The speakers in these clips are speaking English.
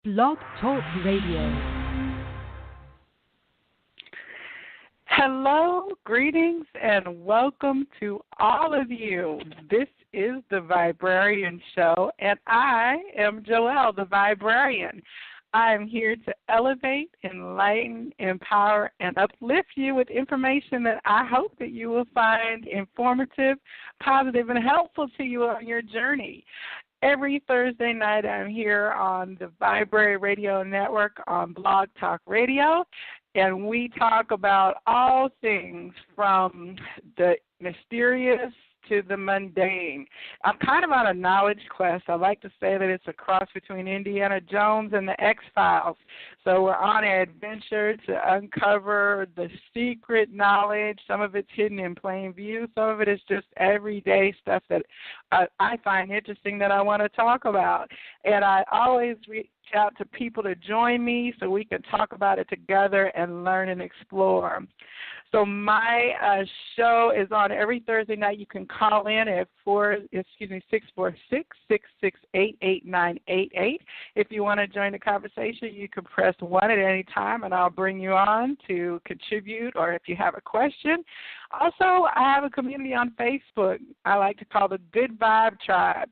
Blog Talk Radio. Hello, greetings, and welcome to all of you. This is the Viberarian Show, and I am Joelle, the Viberarian. I am here to elevate, enlighten, empower, and uplift you with information that I hope that you will find informative, positive, and helpful to you on your journey. Every Thursday night, I'm here on the Viberarian Radio Network on Blog Talk Radio, and we talk about all things from the mysterious to the mundane. I'm kind of on a knowledge quest. I like to say that it's a cross between Indiana Jones and the X-Files. So we're on an adventure to uncover the secret knowledge. Some of it's hidden in plain view. Some of it is just everyday stuff that I find interesting that I want to talk about. And I always reach out to people to join me so we can talk about it together and learn and explore. So my show is on every Thursday night. You can call in at 646-668-8988. If you want to join the conversation, you can press 1 at any time, and I'll bring you on to contribute, or if you have a question. Also, I have a community on Facebook I like to call the Good Vibe Tribe.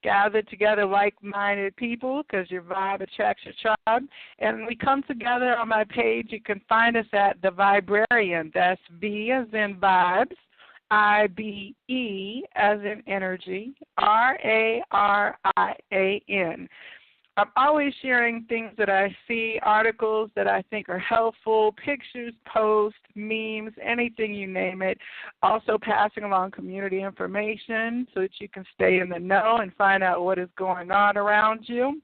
Gather together like-minded people because your vibe attracts your tribe. And we come together on my page. You can find us at The Viberarian. That's V as in vibes, I-B-E as in energy, R-A-R-I-A-N. I'm always sharing things that I see, articles that I think are helpful, pictures, posts, memes, anything you name it. Also passing along community information so that you can stay in the know and find out what is going on around you.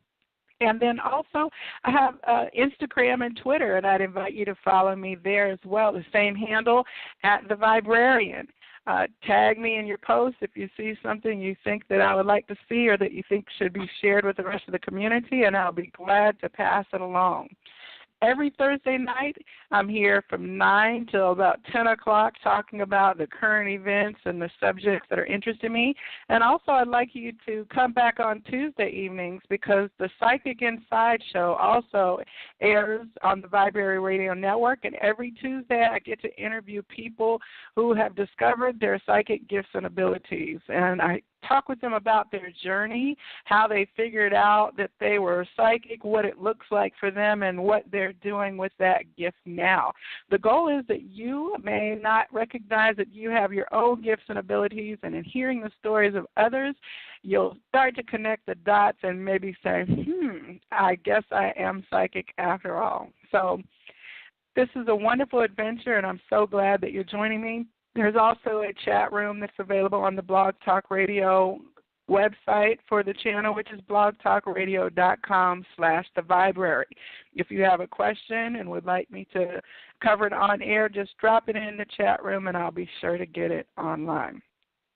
And then also I have Instagram and Twitter, and I'd invite you to follow me there as well, the same handle, at The Viberarian. Tag me in your post if you see something you think that I would like to see or that you think should be shared with the rest of the community, and I'll be glad to pass it along. Every Thursday night, I'm here from 9 till about 10 o'clock talking about the current events and the subjects that are interesting me. And also, I'd like you to come back on Tuesday evenings because the Psychic Inside show also airs on the Viberarian Radio Network. And every Tuesday, I get to interview people who have discovered their psychic gifts and abilities. And I talk with them about their journey, how they figured out that they were psychic, what it looks like for them, and what they're doing with that gift now. The goal is that you may not recognize that you have your own gifts and abilities, and in hearing the stories of others, you'll start to connect the dots and maybe say, I guess I am psychic after all. So this is a wonderful adventure, and I'm so glad that you're joining me. There's also a chat room that's available on the Blog Talk Radio website for the channel, which is blogtalkradio.com/thevibrary. If you have a question and would like me to cover it on air, just drop it in the chat room and I'll be sure to get it online.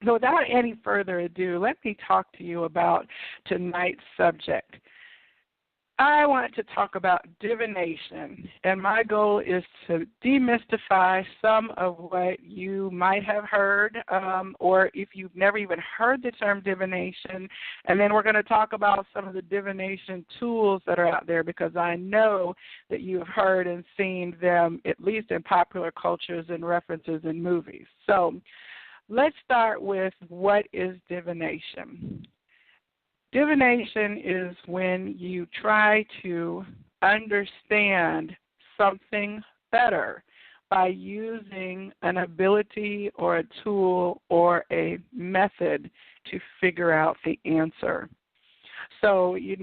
So without any further ado, let me talk to you about tonight's subject. I want to talk about divination, and my goal is to demystify some of what you might have heard, or if you've never even heard the term divination, and then we're going to talk about some of the divination tools that are out there because I know that you have heard and seen them, at least in popular cultures and references in movies. So let's start with what is divination. Divination is when you try to understand something better by using an ability or a tool or a method to figure out the answer. So, you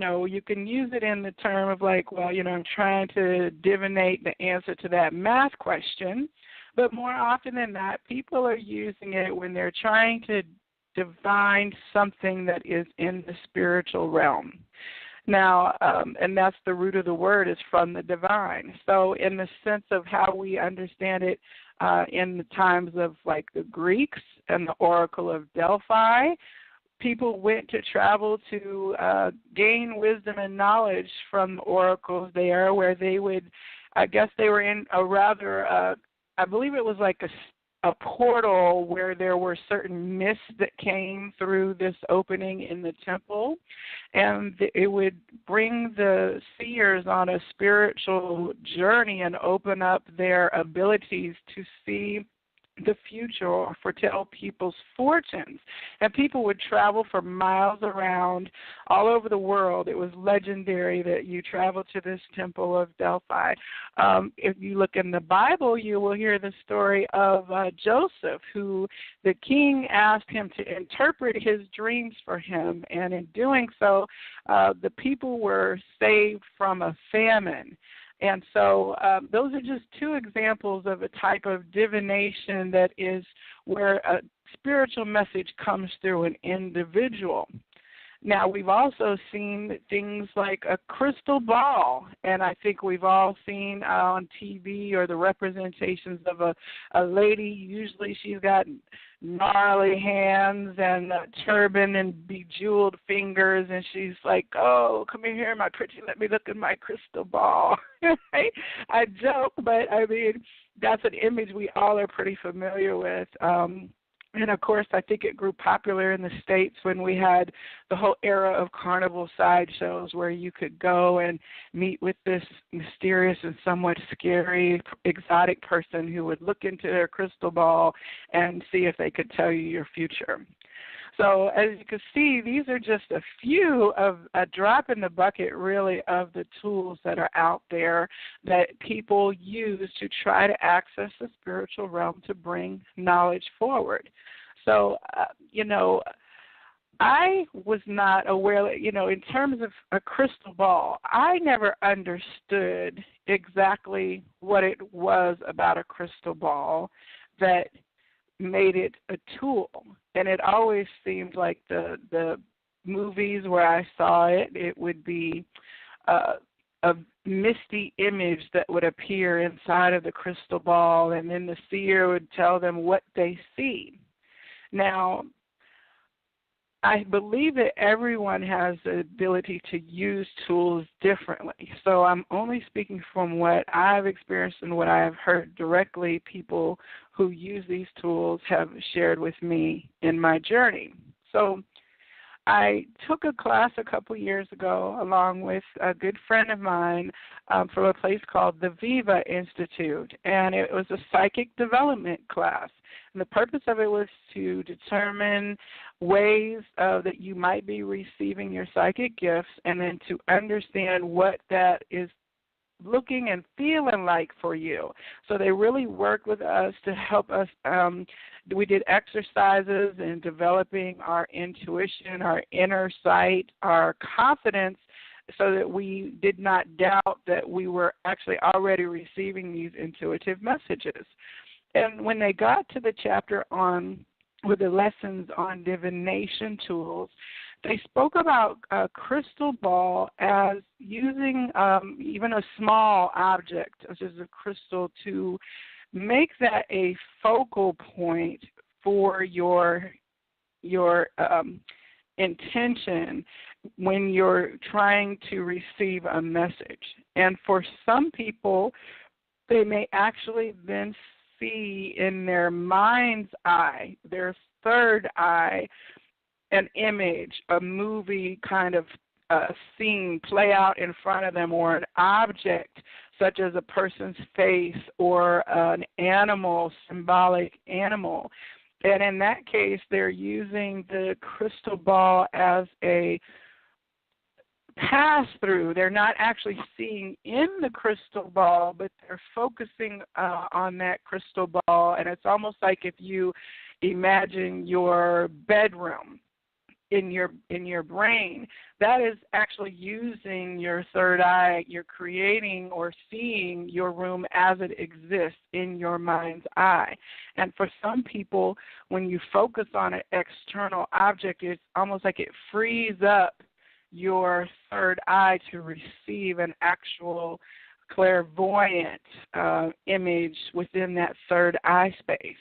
can use it in the term of I'm trying to divinate the answer to that math question, but more often than not, people are using it when they're trying to divine something that is in the spiritual realm. Now, and that's the root of the word, is from the divine. So in the sense of how we understand it in the times of the Greeks and the Oracle of Delphi, people went to travel to gain wisdom and knowledge from the oracles there, where they would, I guess they were in a rather, I believe it was like a a portal where there were certain mists that came through this opening in the temple, and it would bring the seers on a spiritual journey and open up their abilities to see the future or foretell people's fortunes. And people would travel for miles around all over the world. It was legendary that you travel to this temple of Delphi. If you look in the Bible, you will hear the story of Joseph, who the king asked him to interpret his dreams for him. And in doing so, the people were saved from a famine. And so those are just two examples of a type of divination that is where a spiritual message comes through an individual. Now, we've also seen things like a crystal ball, and I think we've all seen on TV or the representations of a lady. Usually she's got gnarly hands and a turban and bejeweled fingers, and she's like, oh, come in here, my pretty, let me look at my crystal ball. I joke, but I mean, that's an image we all are pretty familiar with. And, of course, I think it grew popular in the States when we had the whole era of carnival sideshows where you could go and meet with this mysterious and somewhat scary, exotic person who would look into their crystal ball and see if they could tell you your future. So as you can see, these are just a few of a drop in the bucket, really, of the tools that are out there that people use to try to access the spiritual realm to bring knowledge forward. So, I was not aware, in terms of a crystal ball, I never understood exactly what it was about a crystal ball that made it a tool. And it always seemed like the movies where I saw it, it would be a misty image that would appear inside of the crystal ball, and then the seer would tell them what they see. Now, I believe that everyone has the ability to use tools differently. So I'm only speaking from what I've experienced and what I have heard directly people who use these tools have shared with me in my journey. So I took a class a couple years ago along with a good friend of mine from a place called the Viva Institute, and it was a psychic development class. And the purpose of it was to determine ways that you might be receiving your psychic gifts, and then to understand what that is looking and feeling like for you. So they really worked with us to help us. We did exercises in developing our intuition, our inner sight, our confidence, so that we did not doubt that we were actually already receiving these intuitive messages. And when they got to the chapter with the lessons on divination tools, they spoke about a crystal ball as using even a small object, such as a crystal, to make that a focal point for your intention when you're trying to receive a message. And for some people, they may actually then see in their mind's eye, their third eye, an image, a movie kind of scene play out in front of them, or an object such as a person's face or an animal, symbolic animal. And in that case, they're using the crystal ball as a pass-through. They're not actually seeing in the crystal ball, but they're focusing on that crystal ball. And it's almost like if you imagine your bedroom in your brain, that is actually using your third eye. You're creating or seeing your room as it exists in your mind's eye. And for some people, when you focus on an external object, it's almost like it frees up your third eye to receive an actual clairvoyant image within that third eye space.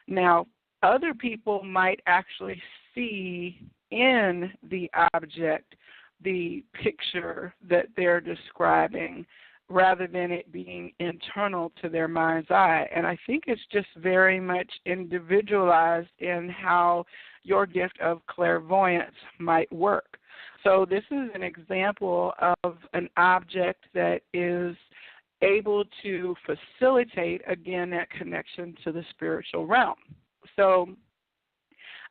Now, other people might actually see in the object the picture that they're describing rather than it being internal to their mind's eye. And I think it's just very much individualized in how your gift of clairvoyance might work. So this is an example of an object that is able to facilitate, again, that connection to the spiritual realm. So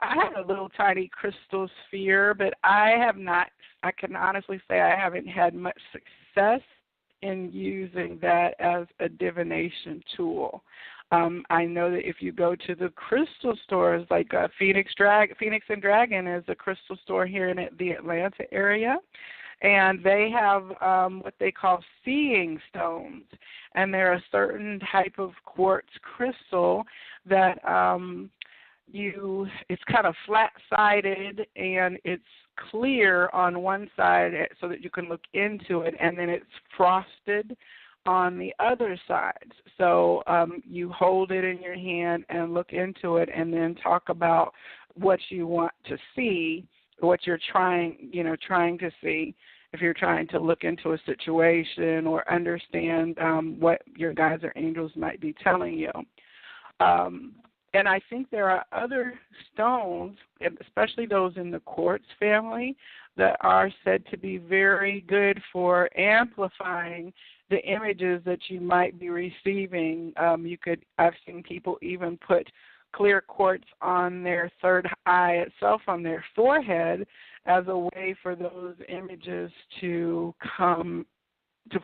I have a little tiny crystal sphere, but I can honestly say I haven't had much success in using that as a divination tool. I know that if you go to the crystal stores, like Phoenix and Dragon is a crystal store here in the Atlanta area, and they have what they call seeing stones, and they're a certain type of quartz crystal that it's kind of flat-sided, and it's clear on one side so that you can look into it, and then it's frosted on the other side. So you hold it in your hand and look into it, and then talk about what you want to see, what you're trying to see. If you're trying to look into a situation or understand what your guides or angels might be telling you. And I think there are other stones, especially those in the quartz family, that are said to be very good for amplifying the images that you might be receiving. I've seen people even put clear quartz on their third eye itself, on their forehead, as a way for those images to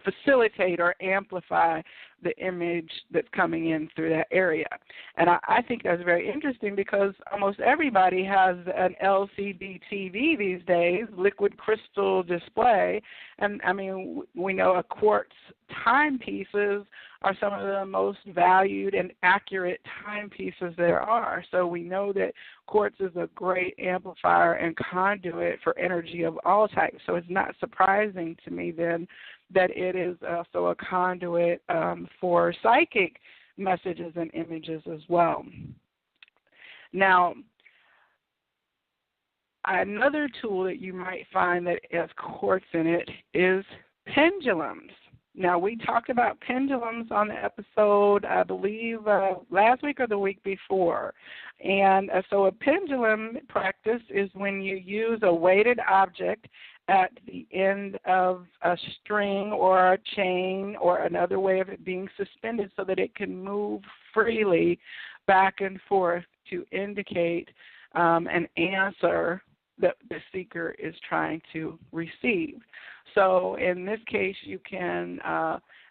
facilitate or amplify the image that's coming in through that area. And I think that's very interesting because almost everybody has an LCD TV these days, liquid crystal display. And, I mean, we know a quartz timepieces are some of the most valued and accurate timepieces there are. So we know that quartz is a great amplifier and conduit for energy of all types. So it's not surprising to me then that it is also a conduit for psychic messages and images as well. Now, another tool that you might find that has quartz in it is pendulums. Now, we talked about pendulums on the episode, I believe, last week or the week before. And so a pendulum practice is when you use a weighted object at the end of a string or a chain or another way of it being suspended so that it can move freely back and forth to indicate an answer that the seeker is trying to receive. So in this case, you can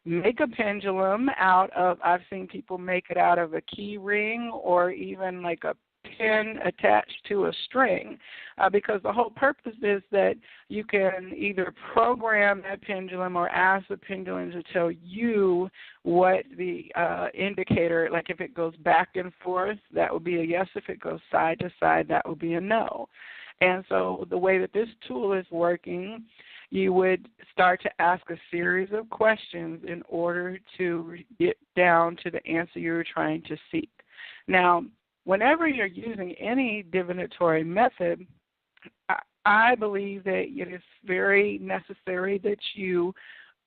make a pendulum out of, I've seen people make it out of a key ring or even like a pin attached to a string, because the whole purpose is that you can either program that pendulum or ask the pendulum to tell you what the indicator, like if it goes back and forth, that would be a yes. If it goes side to side, that would be a no. And so the way that this tool is working, you would start to ask a series of questions in order to get down to the answer you're trying to seek. Now, whenever you're using any divinatory method, I believe that it is very necessary that you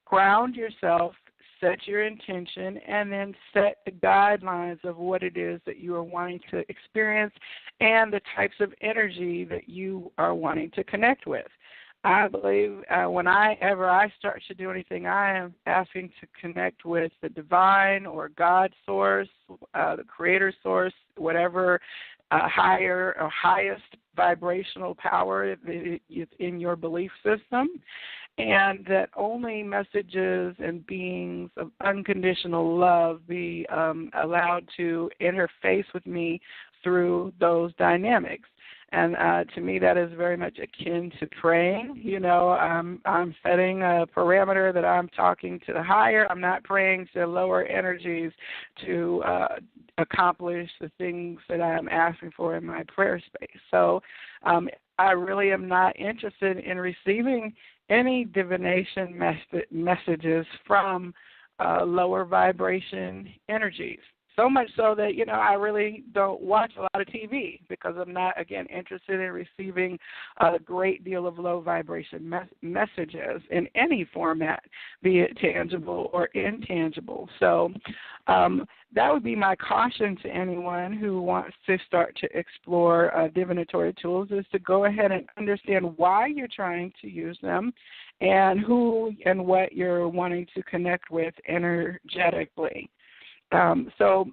ground yourself, set your intention, and then set the guidelines of what it is that you are wanting to experience and the types of energy that you are wanting to connect with. I believe whenever I start to do anything, I am asking to connect with the divine or God source, the creator source, whatever higher or highest vibrational power that is in your belief system, and that only messages and beings of unconditional love be allowed to interface with me through those dynamics. And to me, that is very much akin to praying. You know, I'm setting a parameter that I'm talking to the higher. I'm not praying to lower energies to accomplish the things that I'm asking for in my prayer space. So I really am not interested in receiving any divination messages from lower vibration energies. So much so that, I really don't watch a lot of TV because I'm not, again, interested in receiving a great deal of low vibration messages in any format, be it tangible or intangible. So that would be my caution to anyone who wants to start to explore divinatory tools, is to go ahead and understand why you're trying to use them and who and what you're wanting to connect with energetically. So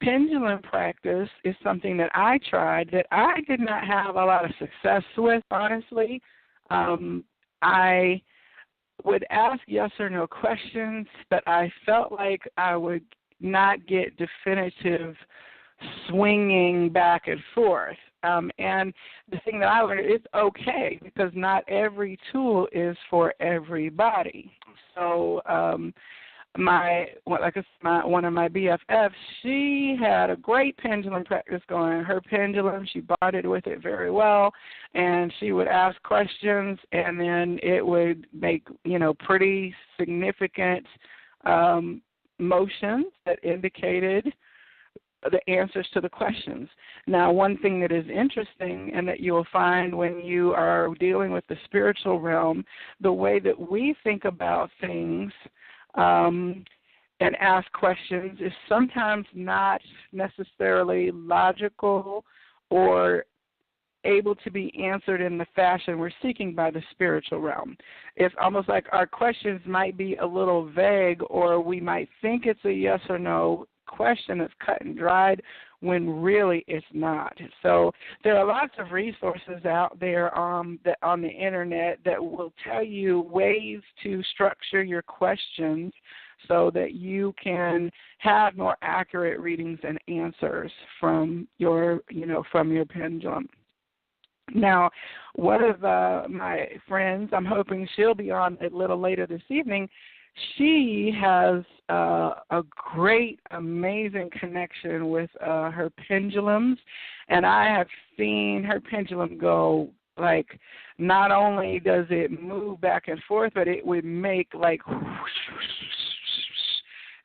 pendulum practice is something that I tried that I did not have a lot of success with, honestly. I would ask yes or no questions, but I felt like I would not get definitive swinging back and forth. And the thing that I learned, it's okay because not every tool is for everybody. So one of my BFFs, she had a great pendulum practice going. Her pendulum, she bonded with it very well, and she would ask questions, and then it would make, pretty significant motions that indicated the answers to the questions. Now, one thing that is interesting and that you'll find when you are dealing with the spiritual realm, the way that we think about things and ask questions is sometimes not necessarily logical or able to be answered in the fashion we're seeking by the spiritual realm. It's almost like our questions might be a little vague, or we might think it's a yes or no question that's cut and dried when really it's not. So there are lots of resources out there on the internet that will tell you ways to structure your questions so that you can have more accurate readings and answers from your pendulum. Now, one of my friends, I'm hoping she'll be on a little later this evening, she has a great, amazing connection with her pendulums, and I have seen her pendulum go, like, not only does it move back and forth, but it would make, like,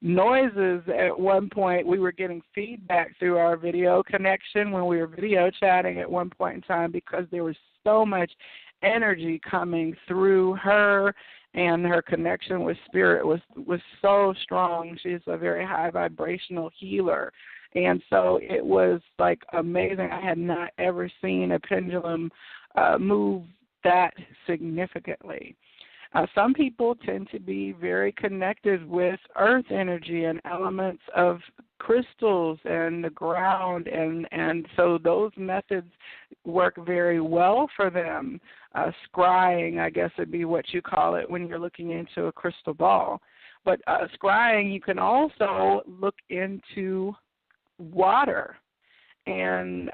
noises. At one point, we were getting feedback through our video connection when we were video chatting at one point in time because there was so much energy coming through her, and her connection with spirit was so strong. She's a very high vibrational healer. And so it was, like, amazing. I had not ever seen a pendulum move that significantly. Some people tend to be very connected with earth energy and elements of crystals and the ground, and so those methods work very well for them. Scrying, I guess, would be what you call it when you're looking into a crystal ball. But scrying, you can also look into water, and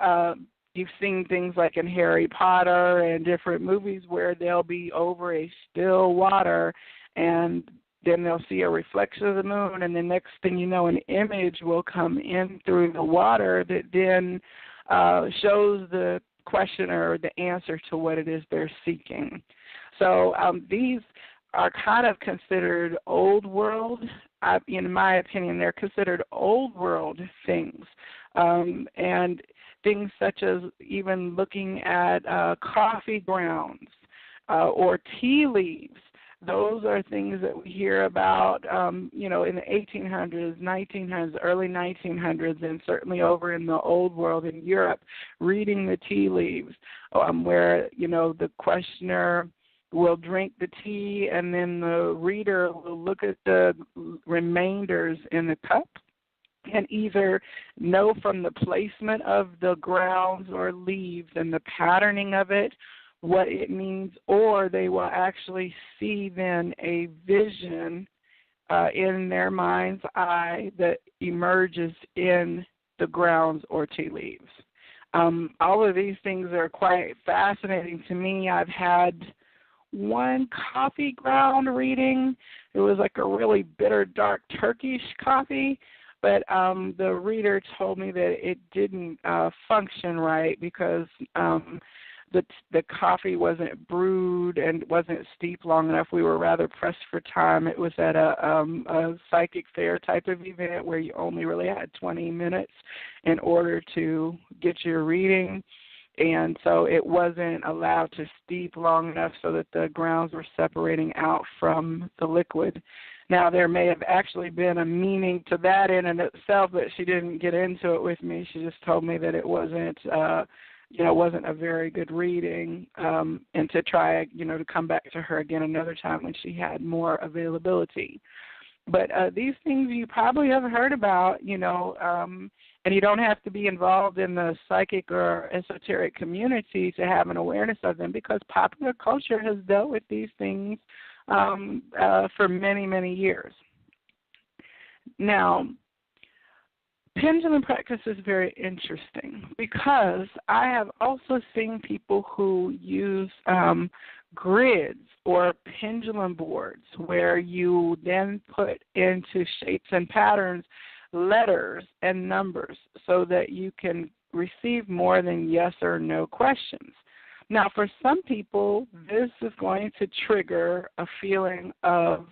you've seen things like in Harry Potter and different movies where they'll be over a still water, and then they'll see a reflection of the moon, and the next thing you know, an image will come in through the water that then shows the questioner the answer to what it is they're seeking. So these are kind of considered old world. In my opinion, they're considered old world things. And things such as even looking at coffee grounds or tea leaves. Those are things that we hear about, in the 1800s, 1900s, early 1900s, and certainly over in the old world in Europe, reading the tea leaves, where, the questioner will drink the tea and then the reader will look at the remainders in the cup and either know from the placement of the grounds or leaves and the patterning of it what it means, or they will actually see then a vision in their mind's eye that emerges in the grounds or tea leaves. All of these things are quite fascinating to me. I've had one coffee ground reading. It was like a really bitter, dark Turkish coffee, but the reader told me that it didn't function right because the coffee wasn't brewed and wasn't steeped long enough. We were rather pressed for time. It was at a psychic fair type of event where you only really had 20 minutes in order to get your reading. And so it wasn't allowed to steep long enough so that the grounds were separating out from the liquid. Now, there may have actually been a meaning to that in and itself, but she didn't get into it with me. She just told me that it wasn't, wasn't a very good reading, and to try, to come back to her again another time when she had more availability. But these things you probably have heard about, and you don't have to be involved in the psychic or esoteric community to have an awareness of them, because popular culture has dealt with these things for many, many years. Now, pendulum practice is very interesting because I have also seen people who use grids or pendulum boards where you then put into shapes and patterns letters and numbers so that you can receive more than yes or no questions. Now, for some people, this is going to trigger a feeling of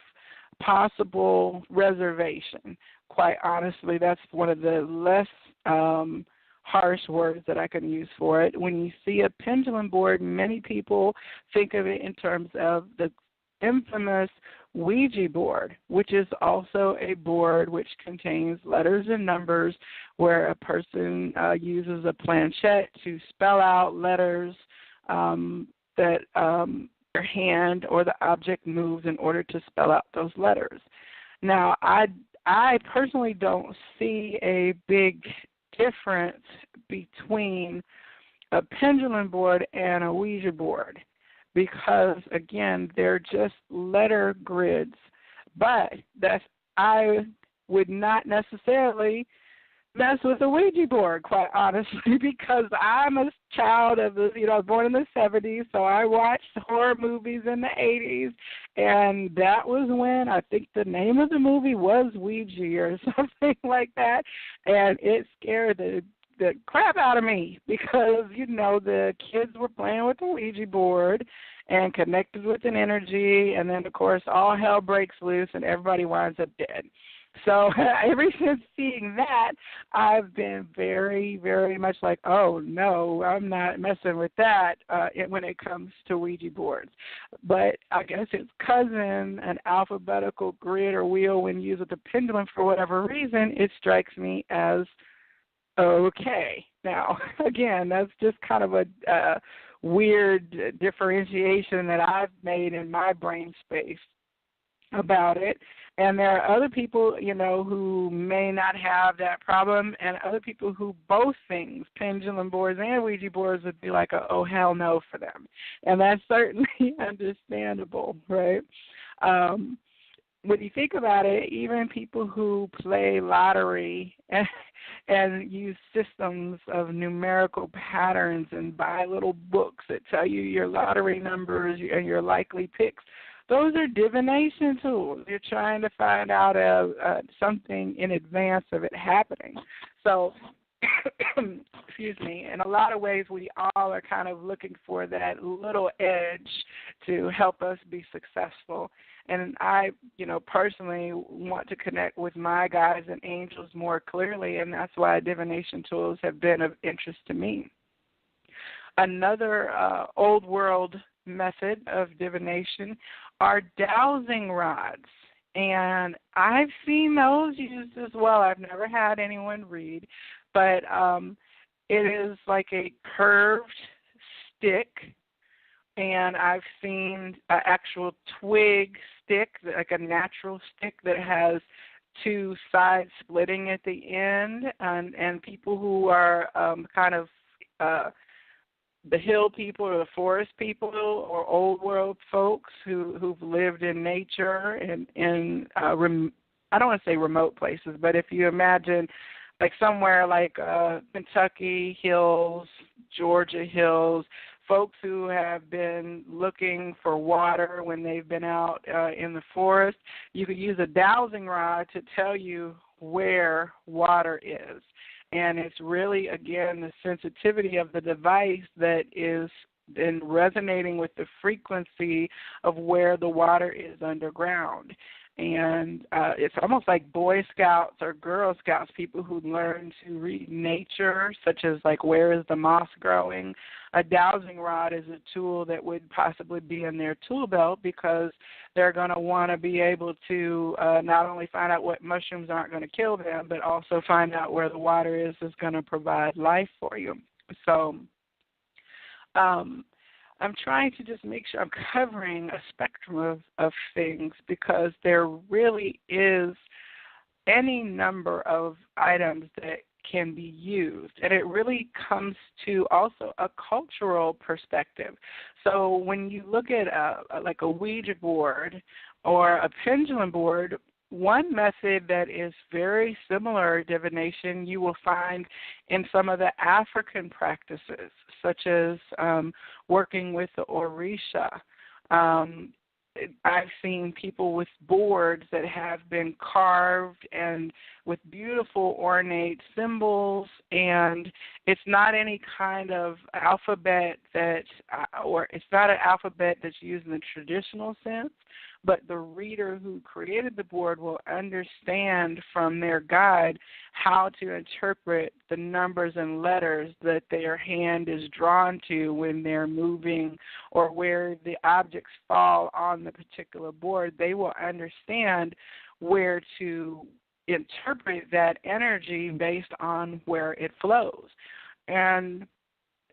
possible reservation. Quite honestly, that's one of the less harsh words that I can use for it. When you see a pendulum board, many people think of it in terms of the infamous Ouija board, which is also a board which contains letters and numbers where a person uses a planchette to spell out letters that their hand or the object moves in order to spell out those letters. Now, I personally don't see a big difference between a pendulum board and a Ouija board because, again, they're just letter grids. But I would not necessarily mess with a Ouija board, quite honestly, because I'm a child of I was born in the 70s, so I watched horror movies in the 80s, and that was when I think the name of the movie was Ouija or something like that, and it scared the crap out of me because, the kids were playing with the Ouija board and connected with an energy, and then, of course, all hell breaks loose and everybody winds up dead. So ever since seeing that, I've been very, very much like, oh, no, I'm not messing with that when it comes to Ouija boards. But I guess its cousin, an alphabetical grid or wheel when used with a pendulum for whatever reason, it strikes me as okay. Now, again, that's just kind of a weird differentiation that I've made in my brain space about it. And there are other people, who may not have that problem, and other people who both things, pendulum boards and Ouija boards, would be like, oh, hell no for them. And that's certainly understandable, right? When you think about it, even people who play lottery and use systems of numerical patterns and buy little books that tell you your lottery numbers and your likely picks, those are divination tools. You're trying to find out something in advance of it happening. So, excuse me, in a lot of ways we all are kind of looking for that little edge to help us be successful. And I, personally want to connect with my guides and angels more clearly, and that's why divination tools have been of interest to me. Another old world method of divination are dowsing rods, and I've seen those used as well. I've never had anyone read, but it is like a curved stick, and I've seen an actual twig stick, like a natural stick that has two sides splitting at the end, and people who are kind of the hill people or the forest people or old world folks who've lived in nature and in I don't want to say remote places, but if you imagine like somewhere like Kentucky hills, Georgia hills, folks who have been looking for water when they've been out in the forest, you could use a dowsing rod to tell you where water is. And it's really, again, the sensitivity of the device that is and resonating with the frequency of where the water is underground. And it's almost like Boy Scouts or Girl Scouts, people who learn to read nature, such as like where is the moss growing. A dowsing rod is a tool that would possibly be in their tool belt because they're going to want to be able to not only find out what mushrooms aren't going to kill them, but also find out where the water is going to provide life for you. So I'm trying to just make sure I'm covering a spectrum of things because there really is any number of items that can be used. And it really comes to also a cultural perspective. So when you look at like a Ouija board or a pendulum board, one method that is very similar to divination you will find in some of the African practices, such as working with the Orisha. I've seen people with boards that have been carved and with beautiful ornate symbols, and it's not any kind of alphabet or it's not an alphabet that's used in the traditional sense, but the reader who created the board will understand from their guide how to interpret the numbers and letters that their hand is drawn to when they're moving or where the objects fall on the particular board. They will understand where to interpret that energy based on where it flows. And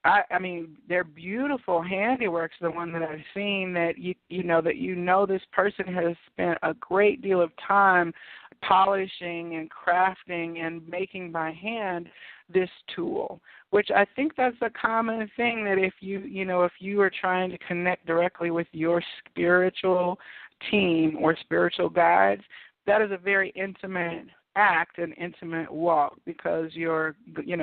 I mean, they're beautiful handiworks, the one that I've seen, that you know this person has spent a great deal of time polishing and crafting and making by hand this tool, which I think that's a common thing, that if you are trying to connect directly with your spiritual team or spiritual guides, that is a very intimate act, an intimate walk, because you're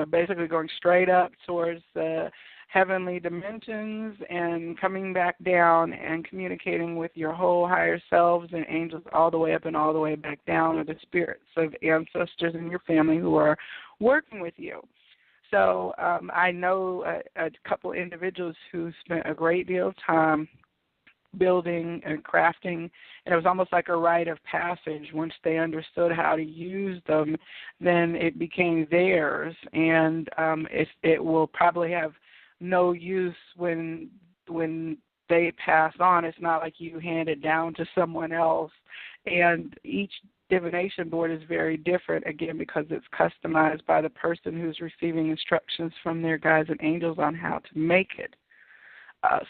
basically going straight up towards the heavenly dimensions and coming back down and communicating with your whole higher selves and angels all the way up and all the way back down, or the spirits of ancestors in your family who are working with you. So I know a couple individuals who spent a great deal of time building and crafting, and it was almost like a rite of passage. Once they understood how to use them, then it became theirs, and it will probably have no use when they pass on. It's not like you hand it down to someone else, and each divination board is very different, again, because it's customized by the person who's receiving instructions from their guides and angels on how to make it.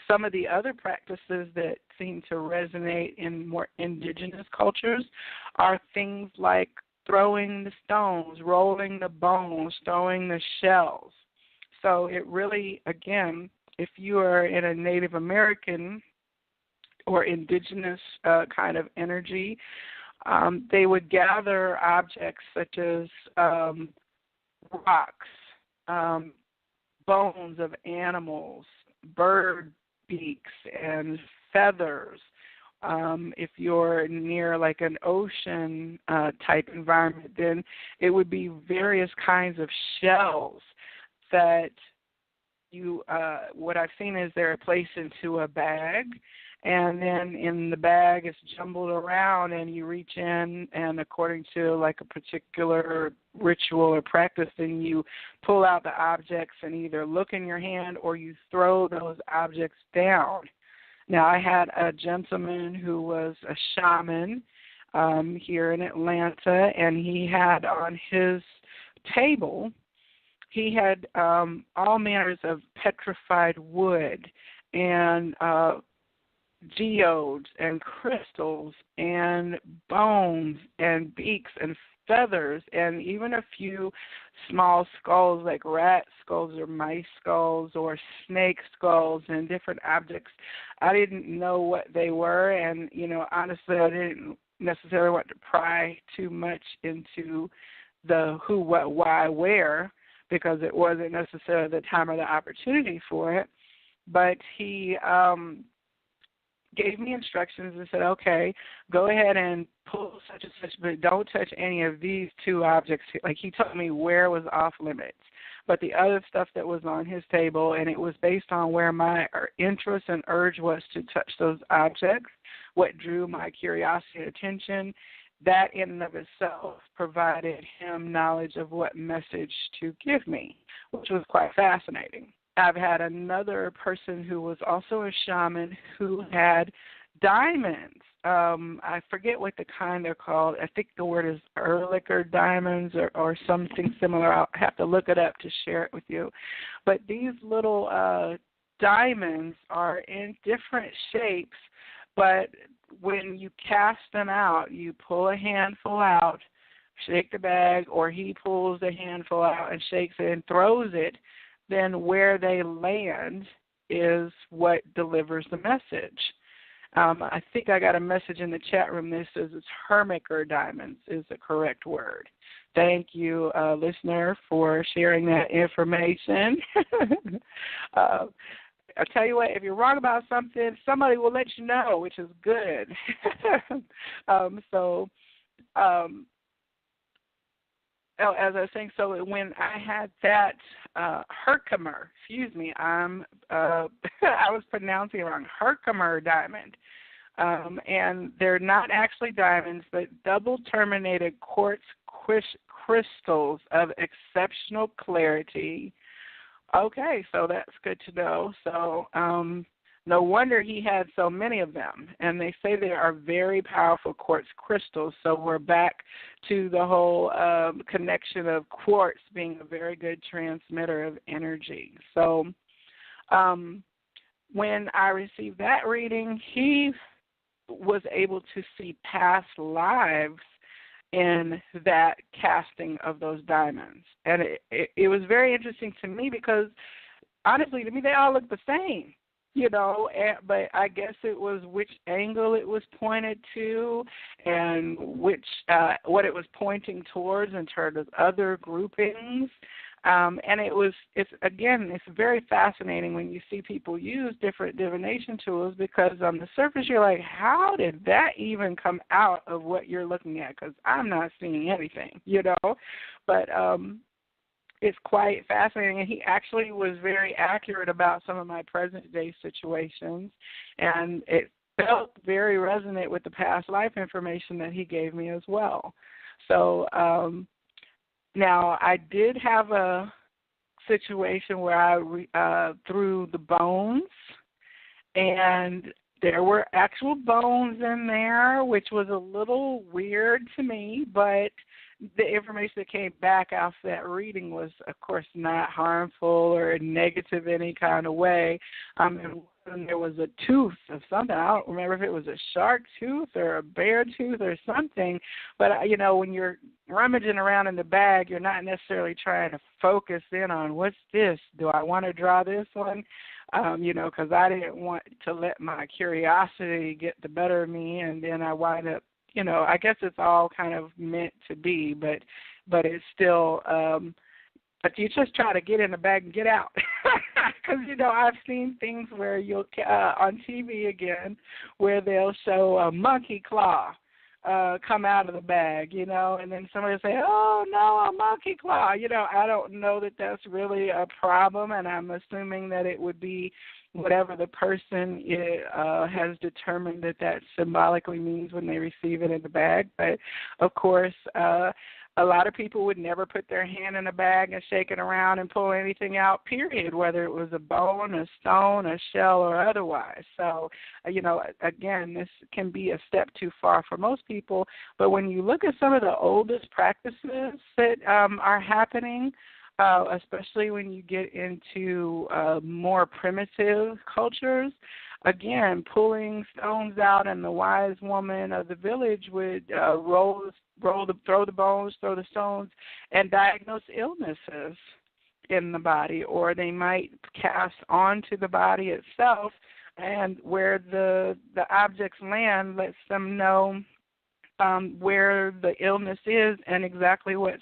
Some of the other practices that seem to resonate in more indigenous cultures are things like throwing the stones, rolling the bones, throwing the shells. So it really, again, if you are in a Native American or indigenous kind of energy, they would gather objects such as rocks, bones of animals, bird beaks and feathers. If you're near like an ocean type environment, then it would be various kinds of shells that what I've seen is they're placed into a bag, and then in the bag it's jumbled around, and you reach in, and according to like a particular ritual or practice, then you pull out the objects and either look in your hand or you throw those objects down. Now, I had a gentleman who was a shaman here in Atlanta, and he had on his table, he had all manners of petrified wood and geodes and crystals and bones and beaks and feathers and even a few small skulls like rat skulls or mice skulls or snake skulls and different objects. I didn't know what they were, and, honestly, I didn't necessarily want to pry too much into the who, what, why, where, because it wasn't necessarily the time or the opportunity for it. But he gave me instructions and said, okay, go ahead and pull such and such, but don't touch any of these two objects. Like, he told me where was off limits. but the other stuff that was on his table, and it was based on where my interest and urge was to touch those objects, what drew my curiosity and attention. That in and of itself provided him knowledge of what message to give me, which was quite fascinating. I've had another person who was also a shaman who had diamonds. I forget what the kind they're called. I think the word is Ehrlicher diamonds or something similar. I'll have to look it up to share it with you. But these little diamonds are in different shapes, but when you cast them out, you pull a handful out, shake the bag, or he pulls the handful out and shakes it and throws it, then where they land is what delivers the message. I think I got a message in the chat room that says it's Hermiker diamonds is the correct word. Thank you, listener, for sharing that information. I'll tell you what, if you're wrong about something, somebody will let you know, which is good. As I was saying, so when I had that Herkimer, I was pronouncing it wrong, Herkimer diamond, and they're not actually diamonds, but double-terminated quartz crystals of exceptional clarity. Okay, so that's good to know. So no wonder he had so many of them. And they say they are very powerful quartz crystals. So we're back to the whole connection of quartz being a very good transmitter of energy. So when I received that reading, he was able to see past lives in that casting of those diamonds. And it was very interesting to me because, honestly, to me, they all look the same, but I guess it was which angle it was pointed to and what it was pointing towards in terms of other groupings. And it's very fascinating when you see people use different divination tools because on the surface you're like, how did that even come out of what you're looking at? Because I'm not seeing anything, But it's quite fascinating. And he actually was very accurate about some of my present-day situations, and it felt very resonant with the past life information that he gave me as well. So, now, I did have a situation where I threw the bones, and there were actual bones in there, which was a little weird to me, but the information that came back after that reading was, of course, not harmful or negative in any kind of way. And there was a tooth of something. I don't remember if it was a shark tooth or a bear tooth or something. But, when you're rummaging around in the bag, you're not necessarily trying to focus in on what's this. Do I want to draw this one? Because I didn't want to let my curiosity get the better of me, and then I wind up, I guess it's all kind of meant to be, but it's still, but you just try to get in the bag and get out. Because, I've seen things where you'll, on TV again, where they'll show a monkey claw come out of the bag, and then somebody will say, oh, no, a monkey claw. I don't know that that's really a problem, and I'm assuming that it would be whatever the person has determined that symbolically means when they receive it in the bag. But, of course, a lot of people would never put their hand in a bag and shake it around and pull anything out, period, whether it was a bone, a stone, a shell, or otherwise. So, again, this can be a step too far for most people. But when you look at some of the oldest practices that are happening, especially when you get into more primitive cultures, again, pulling stones out, and the wise woman of the village would throw the bones, throw the stones, and diagnose illnesses in the body, or they might cast onto the body itself, and where the objects land lets them know where the illness is and exactly what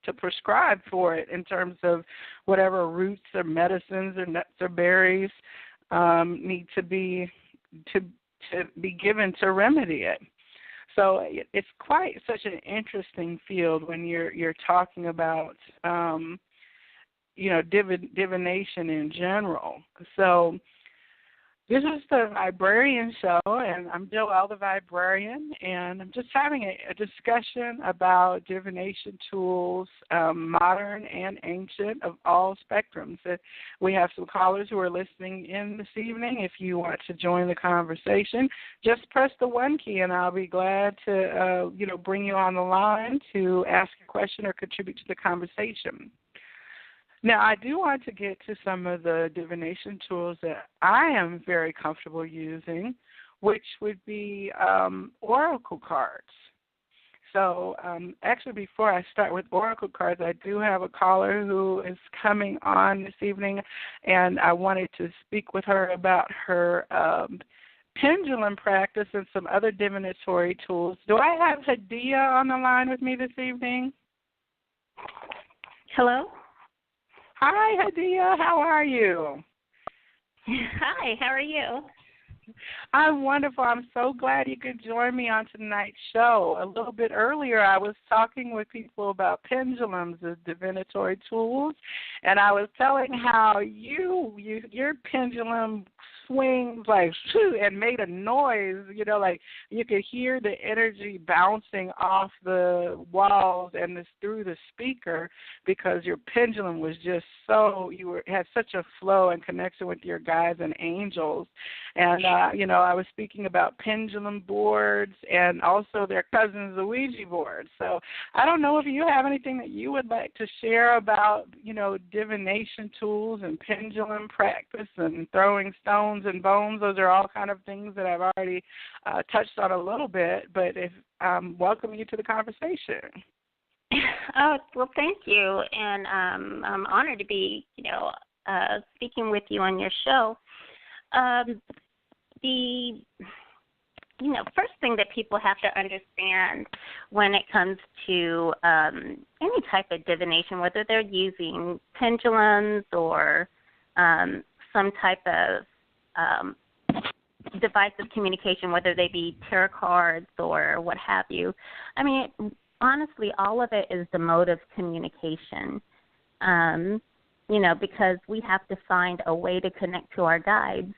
to prescribe for it in terms of whatever roots or medicines or nuts or berries need to be given to remedy it. So it's quite such an interesting field when you're talking about divination in general. So this is the Viberarian show, and I'm Joelle the Viberarian, and I'm just having a discussion about divination tools, modern and ancient, of all spectrums. We have some callers who are listening in this evening. If you want to join the conversation, just press the 1 key, and I'll be glad to, bring you on the line to ask a question or contribute to the conversation. Now, I do want to get to some of the divination tools that I am very comfortable using, which would be oracle cards. So actually, before I start with oracle cards, I do have a caller who is coming on this evening, and I wanted to speak with her about her pendulum practice and some other divinatory tools. Do I have Hadiyah on the line with me this evening? Hello? Hi, Hadiyah. How are you? Hi, how are you? I'm wonderful. I'm so glad you could join me on tonight's show. A little bit earlier, I was talking with people about pendulums as divinatory tools, and I was telling how your pendulum swings like and made a noise, like you could hear the energy bouncing off the walls and through the speaker, because your pendulum was just had such a flow and connection with your guides and angels. And I was speaking about pendulum boards and also their cousins, the ouija boards. So I don't know if you have anything that you would like to share about, divination tools and pendulum practice and throwing stones and bones. Those are all kind of things that I've already touched on a little bit, but if welcome you to the conversation. Oh, well, thank you, and I'm honored to be, speaking with you on your show. The first thing that people have to understand when it comes to any type of divination, whether they're using pendulums or some type of device of communication, whether they be tarot cards or what have you. I mean, honestly, all of it is the mode of communication, because we have to find a way to connect to our guides.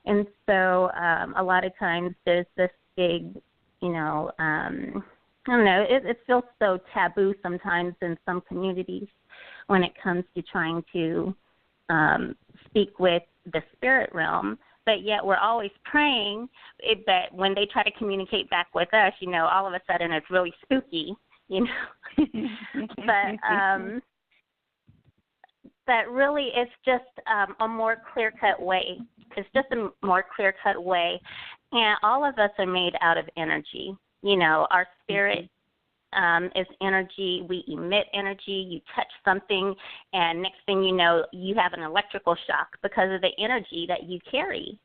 And so a lot of times there's this big, I don't know, it feels so taboo sometimes in some communities when it comes to trying to speak with the spirit realm. But yet we're always praying that when they try to communicate back with us, all of a sudden it's really spooky, But really it's just a more clear-cut way. It's just a more clear-cut way. And all of us are made out of energy. Our spirit is energy. We emit energy. You touch something, and next thing you know, you have an electrical shock because of the energy that you carry.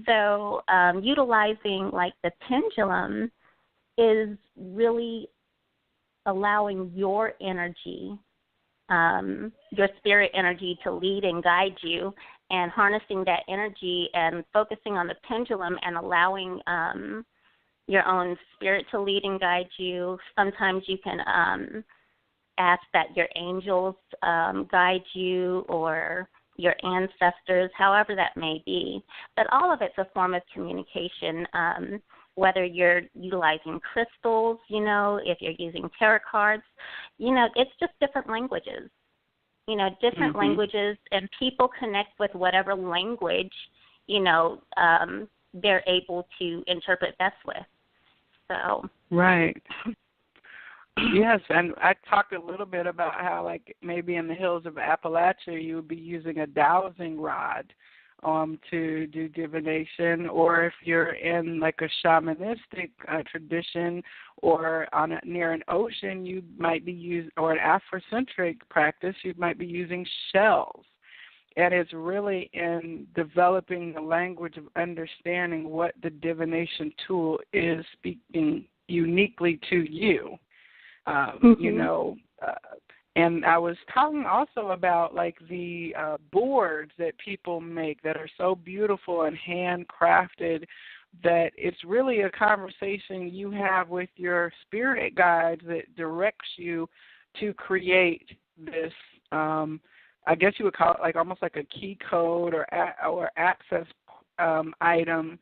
So utilizing like the pendulum is really allowing your energy, your spirit energy, to lead and guide you, and harnessing that energy and focusing on the pendulum and allowing your own spirit to lead and guide you. Sometimes you can ask that your angels guide you, or your ancestors, however that may be. But all of it's a form of communication, whether you're utilizing crystals, if you're using tarot cards, it's just different languages. Different languages, and people connect with whatever language, they're able to interpret best with. So. Right. Yes, and I talked a little bit about how, like, maybe in the hills of Appalachia, you would be using a dowsing rod to do divination, or if you're in like a shamanistic tradition or near an ocean, you might be using, or an Afrocentric practice, you might be using shells. And it's really in developing the language of understanding what the divination tool is speaking uniquely to you. And I was talking also about like the boards that people make that are so beautiful and handcrafted, that it's really a conversation you have with your spirit guides that directs you to create this I guess you would call it like almost like a key code or access item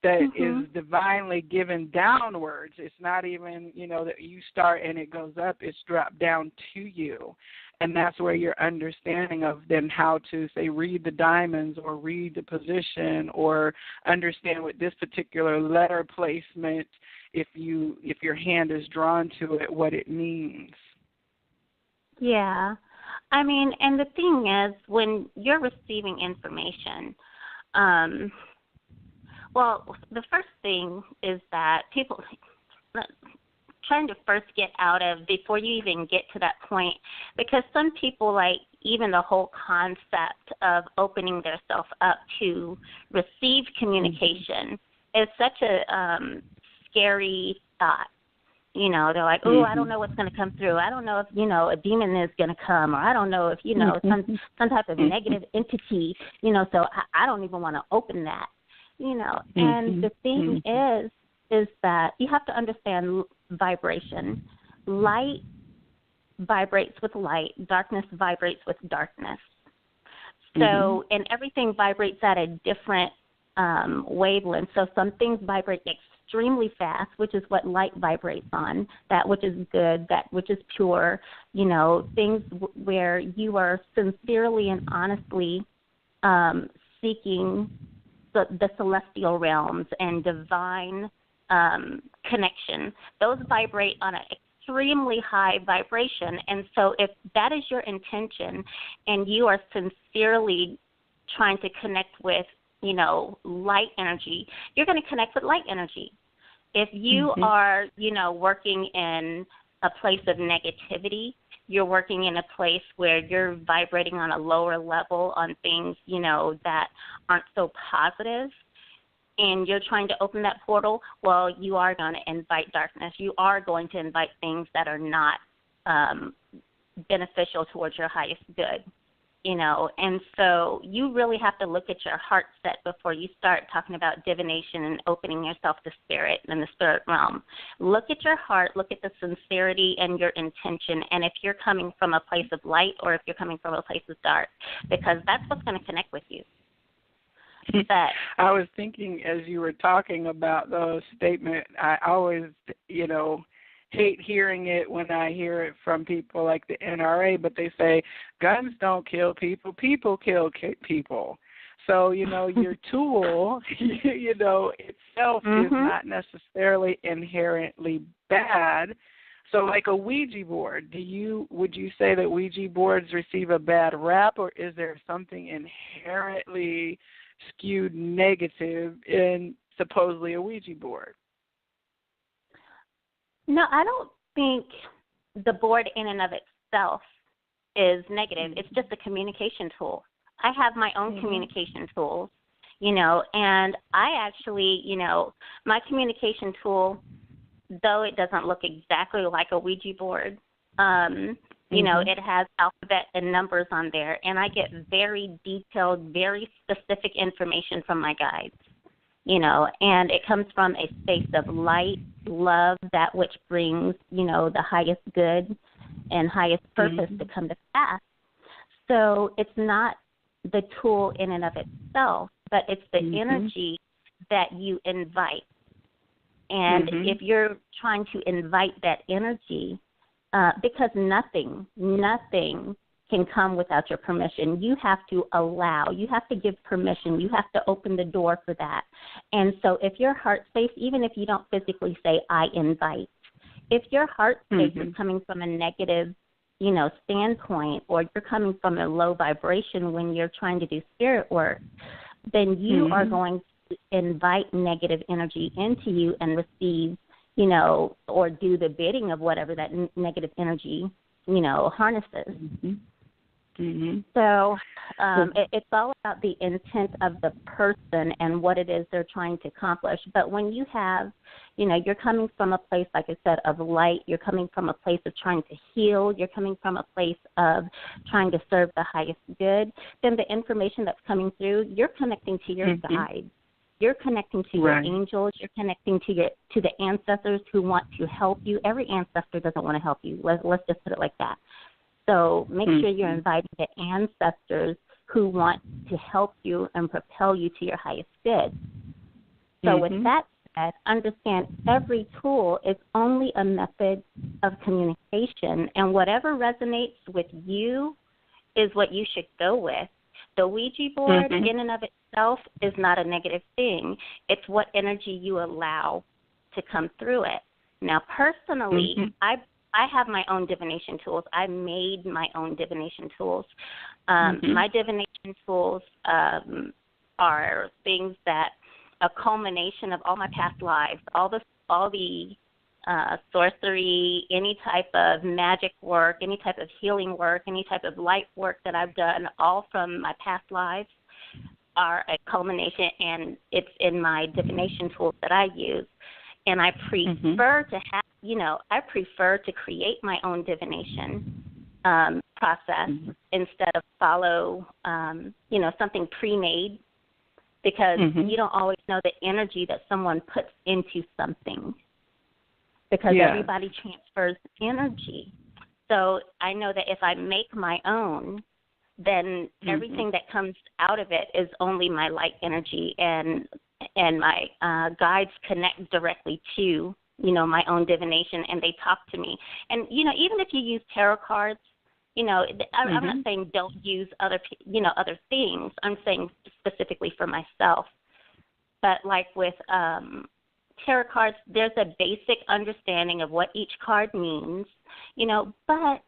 that is divinely given downwards. It's not even, that you start and it goes up. It's dropped down to you. And that's where your understanding of then how to, say, read the diamonds or read the position or understand with this particular letter placement, if your hand is drawn to it, what it means. Yeah. I mean, and the thing is, when you're receiving information, well, the first thing is that people trying to first get out of before you even get to that point, because some people, like even the whole concept of opening themselves up to receive communication is such a scary thought. They're like, oh, I don't know what's going to come through. I don't know if, a demon is going to come, or I don't know if, some type of negative entity, so I don't even want to open that, And the thing is that you have to understand vibration. Light vibrates with light. Darkness vibrates with darkness. So, and everything vibrates at a different wavelength. So some things vibrate extremely fast, which is what light vibrates on, that which is good, that which is pure, things where you are sincerely and honestly seeking the celestial realms and divine connection. Those vibrate on an extremely high vibration. And so if that is your intention and you are sincerely trying to connect with, light energy, you're going to connect with light energy. If you are, working in a place of negativity, you're working in a place where you're vibrating on a lower level on things, that aren't so positive, and you're trying to open that portal, well, you are going to invite darkness. You are going to invite things that are not beneficial towards your highest good. And so you really have to look at your heart set before you start talking about divination and opening yourself to spirit and the spirit realm. Look at your heart, look at the sincerity and your intention, and if you're coming from a place of light or if you're coming from a place of dark, because that's what's going to connect with you. But I was thinking as you were talking about those statements, I always, hate hearing it when I hear it from people like the NRA, but they say guns don't kill people, people kill people. So, your tool, itself is not necessarily inherently bad. So like a Ouija board, would you say that Ouija boards receive a bad rap, or is there something inherently skewed negative in supposedly a Ouija board? No, I don't think the board in and of itself is negative. It's just a communication tool. I have my own communication tools, and I actually, my communication tool, though it doesn't look exactly like a Ouija board, it has alphabet and numbers on there, and I get very detailed, very specific information from my guides. And it comes from a space of light, love, that which brings, the highest good and highest purpose to come to pass. So it's not the tool in and of itself, but it's the energy that you invite. And if you're trying to invite that energy, because nothing can come without your permission. You have to allow, you have to give permission, you have to open the door for that. And so if your heart space, even if you don't physically say, I invite, if your heart space is coming from a negative, standpoint, or you're coming from a low vibration when you're trying to do spirit work, then you are going to invite negative energy into you and receive, or do the bidding of whatever that negative energy, harnesses. So it's all about the intent of the person and what it is they're trying to accomplish. But when you have, you're coming from a place, like I said, of light, you're coming from a place of trying to heal, you're coming from a place of trying to serve the highest good, then the information that's coming through, you're connecting to your guides. You're connecting to your angels. You're connecting to the ancestors who want to help you. Every ancestor doesn't want to help you. Let's just put it like that. So make sure you're inviting the ancestors who want to help you and propel you to your highest good. So with that said, understand every tool is only a method of communication, and whatever resonates with you is what you should go with. The Ouija board in and of itself is not a negative thing. It's what energy you allow to come through it. Now, personally, I have my own divination tools. I made my own divination tools. My divination tools are things that a culmination of all my past lives, all the sorcery, any type of magic work, any type of healing work, any type of light work that I've done, all from my past lives, are a culmination, and it's in my divination tools that I use. And I prefer to have, I prefer to create my own divination process instead of follow, something pre-made, because you don't always know the energy that someone puts into something, because everybody transfers energy. So I know that if I make my own, then everything that comes out of it is only my light energy, and my guides connect directly to, my own divination, and they talk to me. And, even if you use tarot cards, I'm not saying don't use other things. I'm saying specifically for myself. But like with tarot cards, there's a basic understanding of what each card means, but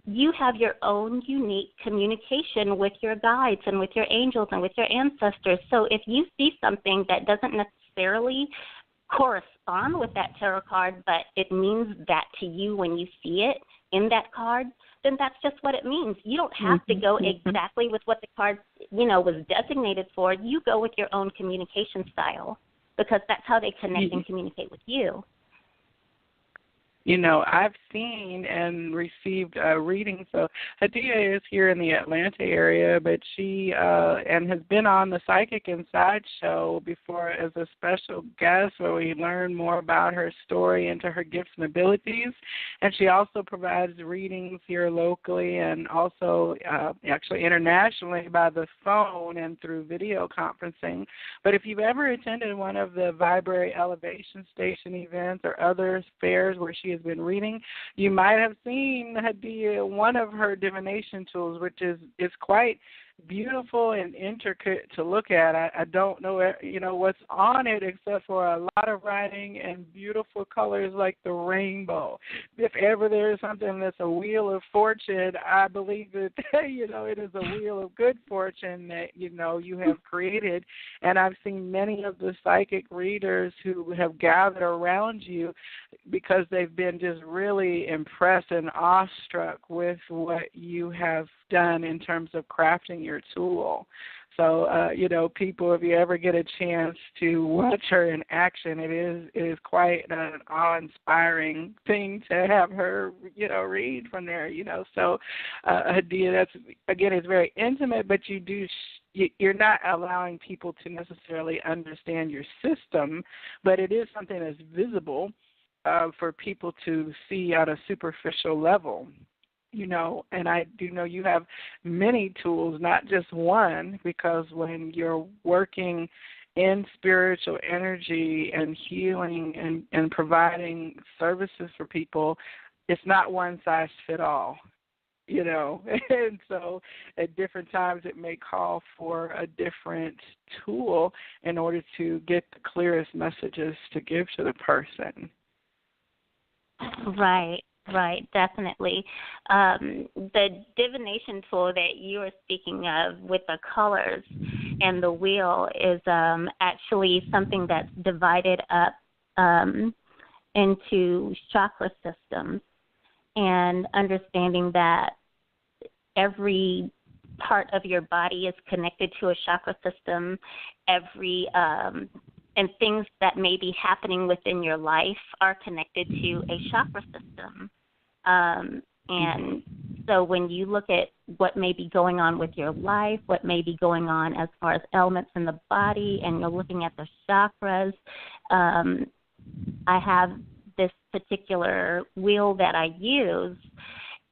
you have your own unique communication with your guides and with your angels and with your ancestors. So if you see something that doesn't necessarily correspond with that tarot card, but it means that to you when you see it in that card, then that's just what it means. You don't have to go exactly with what the card, was designated for. You go with your own communication style, because that's how they connect and communicate with you. I've seen and received readings. So Hadiyah is here in the Atlanta area, but she and has been on the Psychic Inside show before as a special guest, where we learn more about her story and to her gifts and abilities. And she also provides readings here locally and also actually internationally by the phone and through video conferencing. But if you've ever attended one of the Viberarian Elevation Station events or other fairs where she has been reading, you might have seen Hadiyah, one of her divination tools, which is quite beautiful and intricate to look at. I don't know, what's on it except for a lot of writing and beautiful colors like the rainbow. If ever there is something that's a wheel of fortune, I believe that, it is a wheel of good fortune that, you have created. And I've seen many of the psychic readers who have gathered around you because they've been just really impressed and awestruck with what you have done in terms of crafting your tool. So, people, if you ever get a chance to watch her in action, it is quite an awe-inspiring thing to have her, read from there, So, Hadiyah, that's, again, it's very intimate, but you're not allowing people to necessarily understand your system, but it is something that's visible for people to see at a superficial level. And I do know you have many tools, not just one, because when you're working in spiritual energy and healing and providing services for people, it's not one size fit all, and so at different times it may call for a different tool in order to get the clearest messages to give to the person. Right, definitely. The divination tool that you are speaking of with the colors and the wheel is actually something that's divided up into chakra systems, and understanding that every part of your body is connected to a chakra system. And things that may be happening within your life are connected to a chakra system. And so when you look at what may be going on with your life, what may be going on as far as elements in the body, and you're looking at the chakras, I have this particular wheel that I use,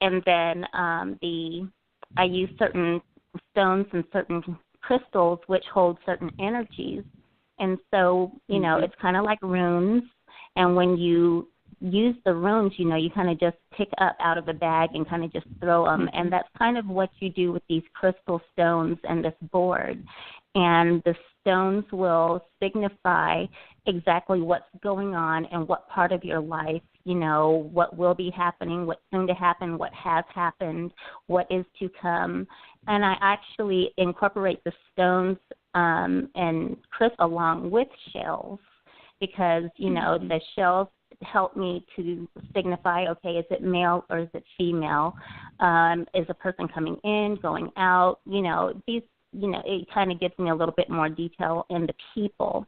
and then I use certain stones and certain crystals which hold certain energies. And so, it's kind of like runes. And when you use the runes, you kind of just pick up out of a bag and kind of just throw them. And that's kind of what you do with these crystal stones and this board. And the stones will signify exactly what's going on and what part of your life, what will be happening, what's soon to happen, what has happened, what is to come. And I actually incorporate the stones and crystal along with shells because, the shells help me to signify, okay, is it male or is it female? Is a person coming in, going out? It kind of gives me a little bit more detail in the people.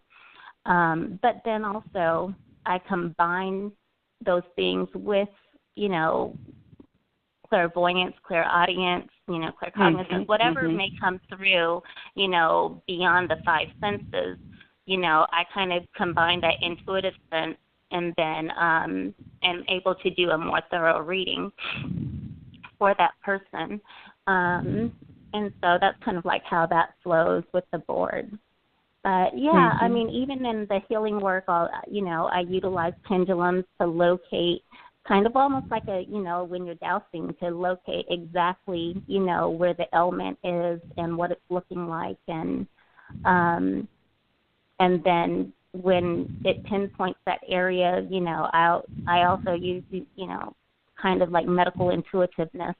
But then also I combine those things with, clairvoyance, clairaudience, claircognizance, whatever may come through, beyond the five senses. I kind of combine that intuitive sense and then am able to do a more thorough reading for that person. And so that's kind of like how that flows with the board. But, yeah, I mean, even in the healing work, I utilize pendulums to locate, kind of almost like when you're dowsing, to locate exactly, where the element is and what it's looking like. And then when it pinpoints that area, I also use, kind of like medical intuitiveness.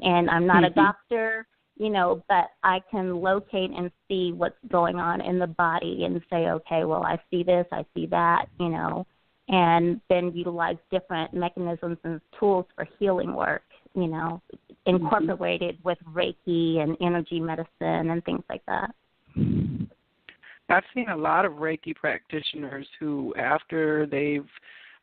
And I'm not a doctor, but I can locate and see what's going on in the body and say, okay, well, I see this, I see that, and then utilize different mechanisms and tools for healing work, incorporated with Reiki and energy medicine and things like that. I've seen a lot of Reiki practitioners who, after they've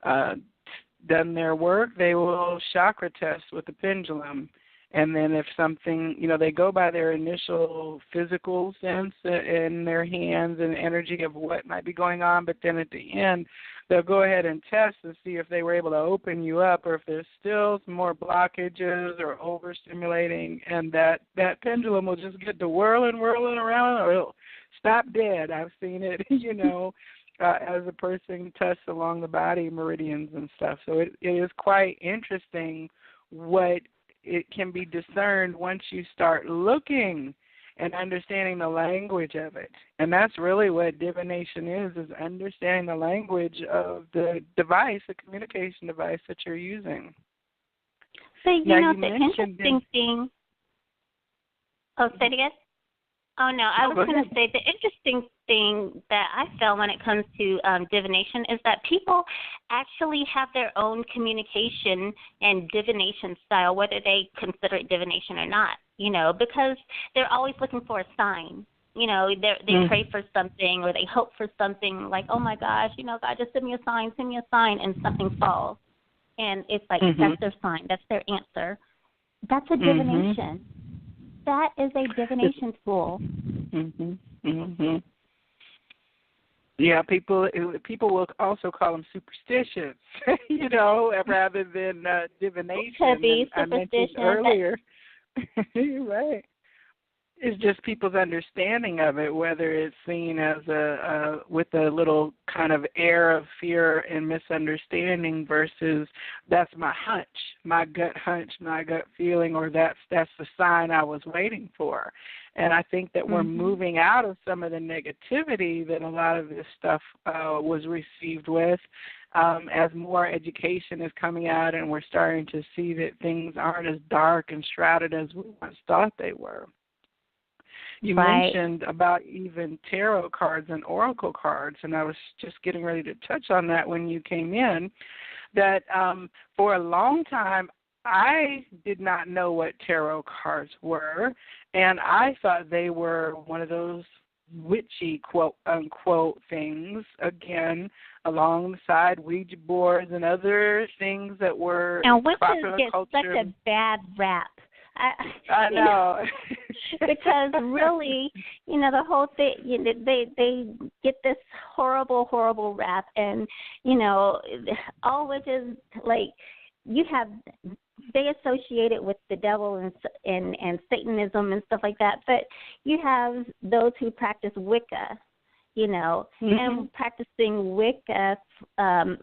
done their work, they will chakra test with the pendulum. And then if something, they go by their initial physical sense in their hands and energy of what might be going on, but then at the end, they'll go ahead and test and see if they were able to open you up or if there's still some more blockages or overstimulating, and that pendulum will just get to whirling around, or it'll stop dead. I've seen it, as a person tests along the body meridians and stuff. So it is quite interesting what it can be discerned once you start looking and understanding the language of it. And that's really what divination is understanding the language of the device, the communication device that you're using. So, the interesting thing... Oh, say it again? Oh, no, I was going to say the interesting thing that I found when it comes to divination is that people actually have their own communication and divination style, whether they consider it divination or not, because they're always looking for a sign. They pray for something or they hope for something like, oh, my gosh, God, just send me a sign, and something falls. And it's like, that's their sign, that's their answer. That's a divination. That is a divination tool. Yeah, people will also call them superstitions, rather tthan divination. Could be I mentioned earlier. Right. It's just people's understanding of it, whether it's seen as with a little kind of air of fear and misunderstanding versus that's my hunch, my gut hunch, my gut feeling, or that's the sign I was waiting for. And I think that we're moving out of some of the negativity that a lot of this stuff was received with as more education is coming out, and we're starting to see that things aren't as dark and shrouded as we once thought they were. You mentioned about even tarot cards and oracle cards, and I was just getting ready to touch on that when you came in, that for a long time I did not know what tarot cards were, and I thought they were one of those witchy, quote-unquote things, again, alongside Ouija boards and other things that were popular culture. And witches get such a bad rap. I know. Because really, the whole thing, they get this horrible rap, and, all witches, like, you have they associate it with the devil and Satanism and stuff like that. But you have those who practice Wicca, you know, and practicing Wicca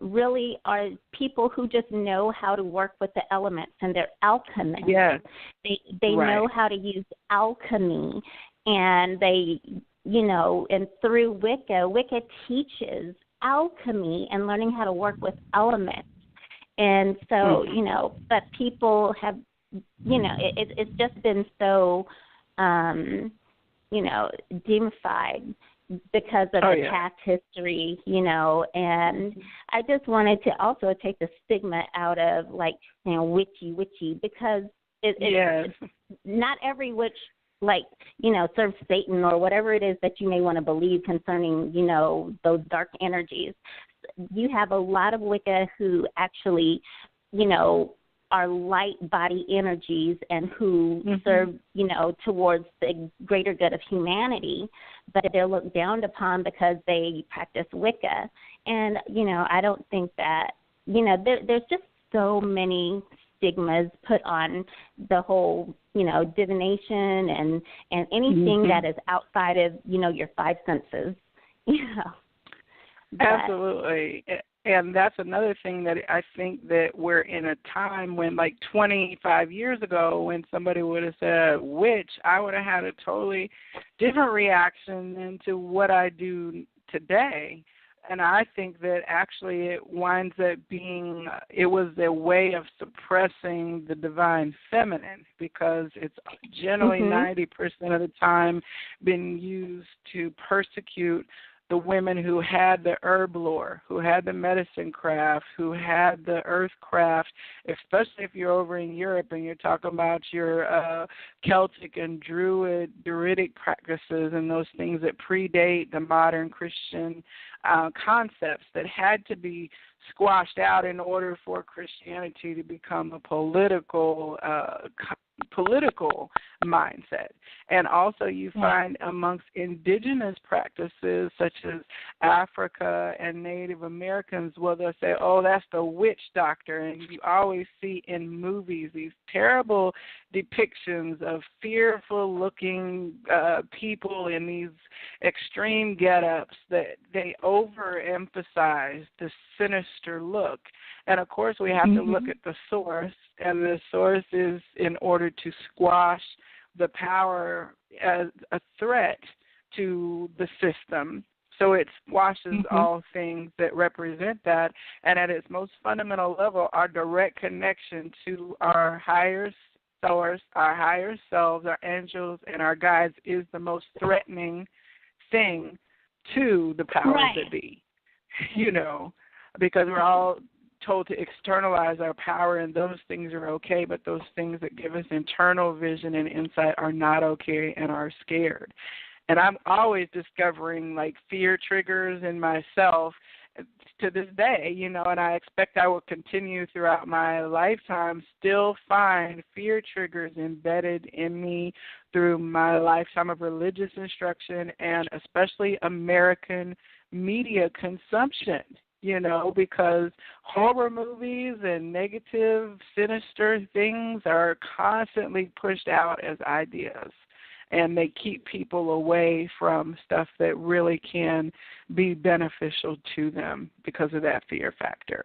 really are people who just know how to work with the elements, and they're alchemists. Yes. They know how to use alchemy, and they, you know, and through Wicca teaches alchemy and learning how to work with elements. And so, you know, but people have, you know, it's just been so, you know, demystified because of the past history, you know, and I just wanted to also take the stigma out of, like, you know, witchy, because it's not every witch, like, you know, serves Satan or whatever it is that you may want to believe concerning, you know, those dark energies. You have a lot of Wicca who actually, you know, are light body energies and who serve, you know, towards the greater good of humanity, but they're looked down upon because they practice Wicca. And, you know, I don't think that, you know, there's just so many stigmas put on the whole, you know, divination and anything that is outside of, you know, your five senses, you know. Absolutely. And that's another thing that I think that we're in a time when, like 25 years ago, when somebody would have said witch, I would have had a totally different reaction than to what I do today. And I think that actually it winds up being, it was a way of suppressing the divine feminine, because it's generally 90% of the time been used to persecute the women who had the herb lore, who had the medicine craft, who had the earth craft, especially if you're over in Europe and you're talking about your Celtic and Druidic practices and those things that predate the modern Christian concepts that had to be squashed out in order for Christianity to become a political mindset. And also you find amongst indigenous practices such as Africa and Native Americans, well, they'll say, oh, that's the witch doctor. And you always see in movies these terrible depictions of fearful-looking people in these extreme get-ups that they overemphasize the sinister look. And, of course, we have to look at the source, and the source is in order to squash the power as a threat to the system. So it squashes all things that represent that, and at its most fundamental level, our direct connection to our higher source, our higher selves, our angels, and our guides is the most threatening thing to the powers that be, you know, because we're all told to externalize our power, and those things are okay, but those things that give us internal vision and insight are not okay and are scared. And I'm always discovering, like, fear triggers in myself to this day, you know, and I expect I will continue throughout my lifetime, still find fear triggers embedded in me through my lifetime of religious instruction and especially American media consumption. You know, because horror movies and negative, sinister things are constantly pushed out as ideas, and they keep people away from stuff that really can be beneficial to them because of that fear factor.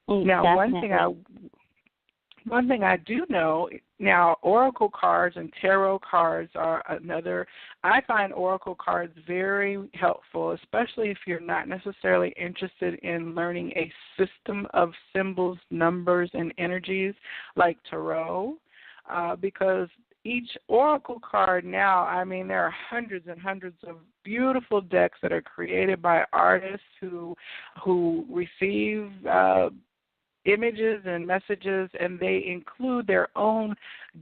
Now, one thing I do know, now oracle cards and tarot cards are another. I find oracle cards very helpful, especially if you're not necessarily interested in learning a system of symbols, numbers, and energies like tarot, because each oracle card now, I mean, there are hundreds and hundreds of beautiful decks that are created by artists who receive images and messages, and they include their own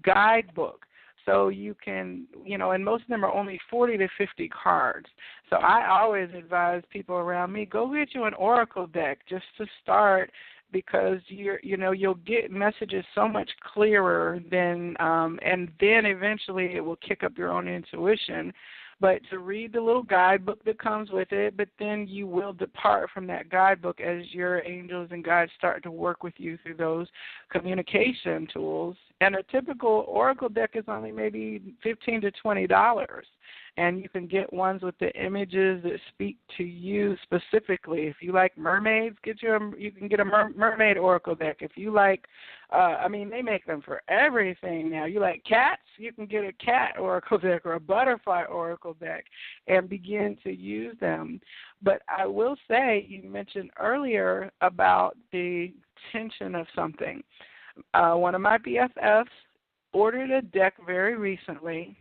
guidebook. So you can, you know, and most of them are only 40 to 50 cards. So I always advise people around me, go get you an oracle deck just to start, because you'll get messages so much clearer than, and then eventually it will kick up your own intuition. but to read the little guidebook that comes with it, but then you will depart from that guidebook as your angels and guides start to work with you through those communication tools. And a typical oracle deck is only maybe $15 to $20. And you can get ones with the images that speak to you specifically. If you like mermaids, you can get a mermaid oracle deck. If you like, they make them for everything now. You like cats, you can get a cat oracle deck or a butterfly oracle deck and begin to use them. But I will say, you mentioned earlier about the tension of something. One of my BFFs ordered a deck very recently,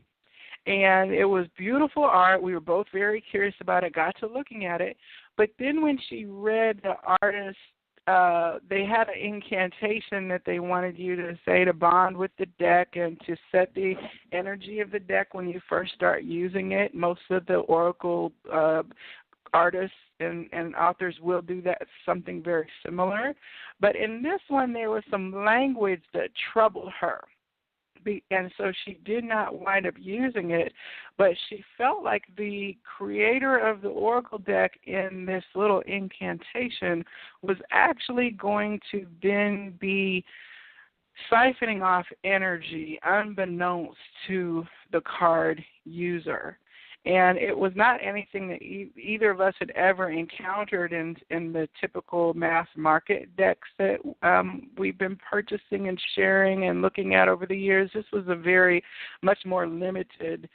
and it was beautiful art. We were both very curious about it, got to looking at it. But then when she read the artist, they had an incantation that they wanted you to say to bond with the deck and to set the energy of the deck when you first start using it. Most of the oracle artists and authors will do that, something very similar. But in this one, there was some language that troubled her. And so she did not wind up using it, but she felt like the creator of the oracle deck in this little incantation was actually going to then be siphoning off energy unbeknownst to the card user. And it was not anything that either of us had ever encountered in the typical mass market decks that we've been purchasing and sharing and looking at over the years. This was a very much more limited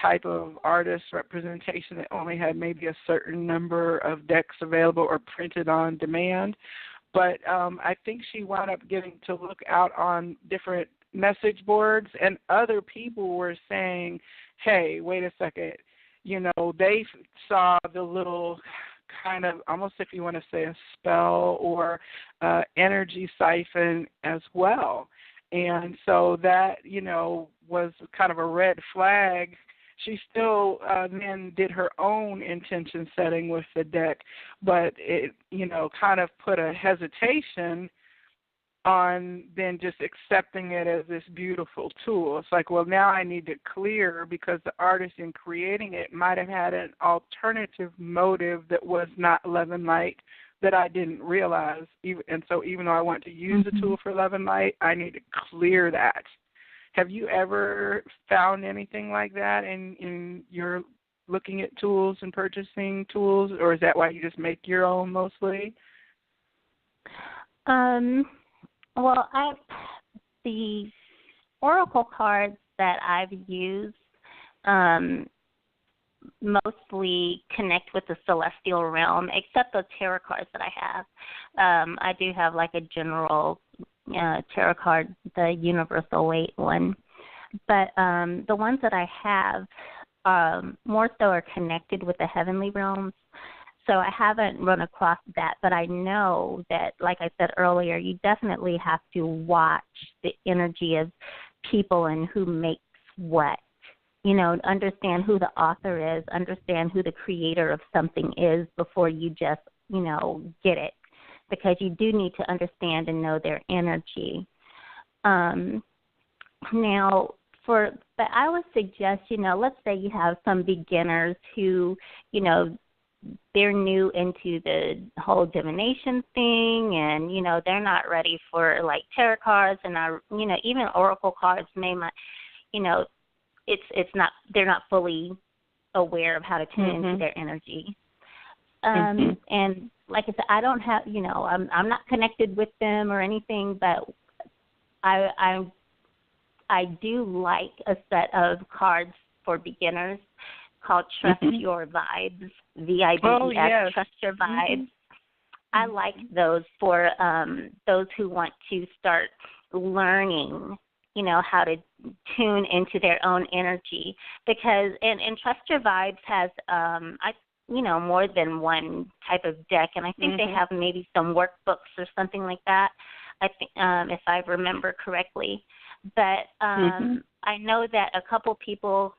type of artist representation that only had maybe a certain number of decks available or printed on demand. But I think she wound up getting to look out on different message boards, and other people were saying, hey, wait a second. They saw the little kind of, almost if you want to say a spell or energy siphon as well. And so that, was kind of a red flag. She still then did her own intention setting with the deck, but it, kind of put a hesitation on then just accepting it as this beautiful tool. It's like, well, now I need to clear, because the artist in creating it might have had an alternative motive that was not love and light that I didn't realize. And so even though I want to use the tool for love and light, I need to clear that. Have you ever found anything like that in your looking at tools and purchasing tools, or is that why you just make your own mostly? Well, the oracle cards that I've used mostly connect with the celestial realm, except the tarot cards that I have. I do have like a general tarot card, the universal weight one. But the ones that I have more so are connected with the heavenly realms. So I haven't run across that, but I know that, like I said earlier, you definitely have to watch the energy of people and who makes what. Understand who the author is, understand who the creator of something is before you just, get it, because you do need to understand and know their energy. But I would suggest, let's say you have some beginners who, they're new into the whole divination thing, and they're not ready for like tarot cards, and even oracle cards may not, it's not, they're not fully aware of how to tune into their energy. And like I said, I don't have, I'm not connected with them or anything, but I do like a set of cards for beginners called Trust Your Vibes, VIBES, oh, yes. Trust Your Vibes. I like those for those who want to start learning, how to tune into their own energy. Because, and Trust Your Vibes has, more than one type of deck, and I think they have maybe some workbooks or something like that, I think, if I remember correctly. But I know that a couple people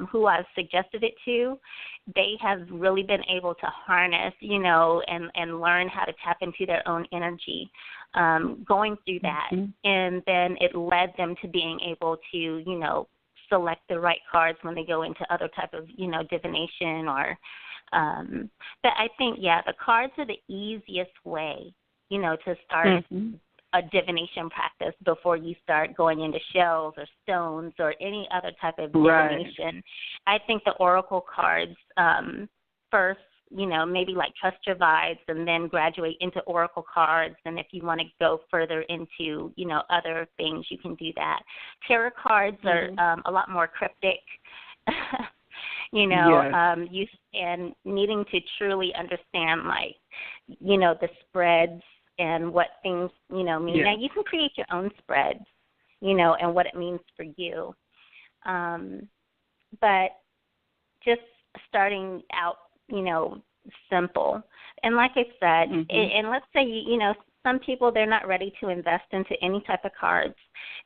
who I've suggested it to, they have really been able to harness, and learn how to tap into their own energy going through that. And then it led them to being able to, select the right cards when they go into other type of, divination or but I think, the cards are the easiest way, to start a divination practice before you start going into shells or stones or any other type of divination. I think the oracle cards first, maybe like trust your vibes and then graduate into oracle cards. And if you want to go further into, other things, you can do that. Tarot cards are a lot more cryptic. And needing to truly understand, the spreads and what things, mean. Now, you can create your own spreads, and what it means for you. But just starting out, simple. And like I said, and let's say, some people, they're not ready to invest into any type of cards,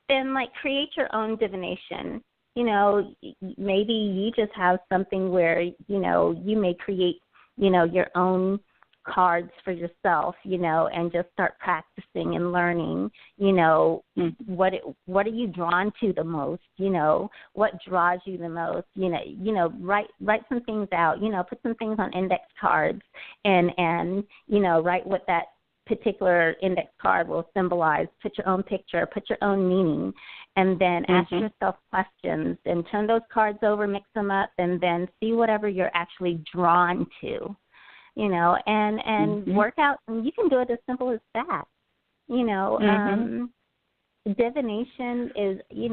then, create your own divination. Maybe you just have something where, you may create, your own cards for yourself, and just start practicing and learning, what are you drawn to the most, what draws you the most, write some things out, put some things on index cards and write what that particular index card will symbolize, put your own picture, put your own meaning, and then ask yourself questions and turn those cards over, mix them up, and then see whatever you're actually drawn to. And work out. And you can do it as simple as that. Divination is, you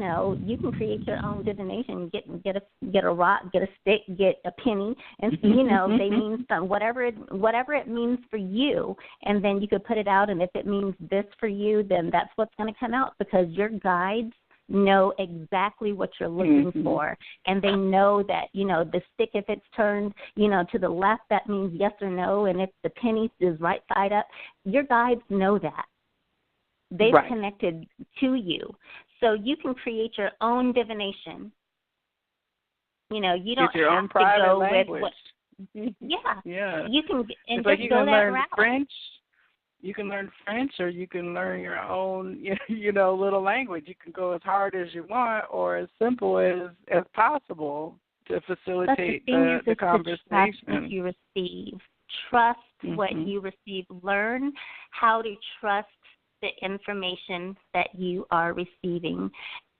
can create your own divination. Get a rock, get a stick, get a penny, and they mean whatever it means for you. And then you could put it out. And if it means this for you, then that's what's going to come out, because your guides know exactly what you're looking for, and they know that, the stick, if it's turned, to the left, that means yes or no, and if the penny is right side up, your guides know that. They've connected to you. So you can create your own divination. You don't Get your have own private to go language. with what, you can, and it's just go that route. French. You can learn French, or you can learn your own, little language. You can go as hard as you want, or as simple as possible to facilitate the conversation. Trust what you receive. Trust what you receive. Learn how to trust the information that you are receiving.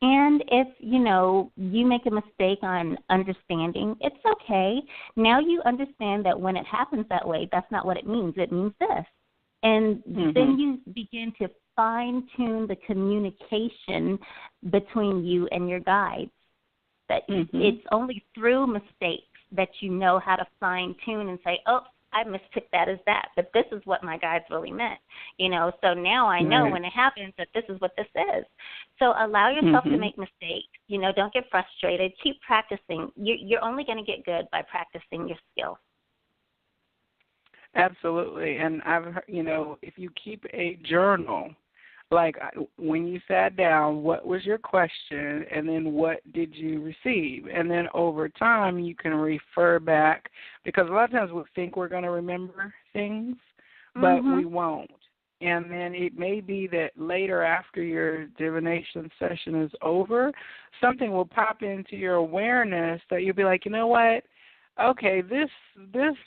And if, you make a mistake on understanding, it's okay. Now you understand that when it happens that way, that's not what it means. It means this. And then you begin to fine-tune the communication between you and your guides. That it's only through mistakes that you know how to fine-tune and say, oh, I mistook that as that, but this is what my guides really meant. So now I know when it happens that this is what this is. So allow yourself to make mistakes. Don't get frustrated. Keep practicing. You're only going to get good by practicing your skill. Absolutely. And I've heard, if you keep a journal, like when you sat down, what was your question, and then what did you receive? And then over time, you can refer back, because a lot of times we think we're going to remember things, but we won't. And then it may be that later, after your divination session is over, something will pop into your awareness that you'll be like, you know what? Okay, this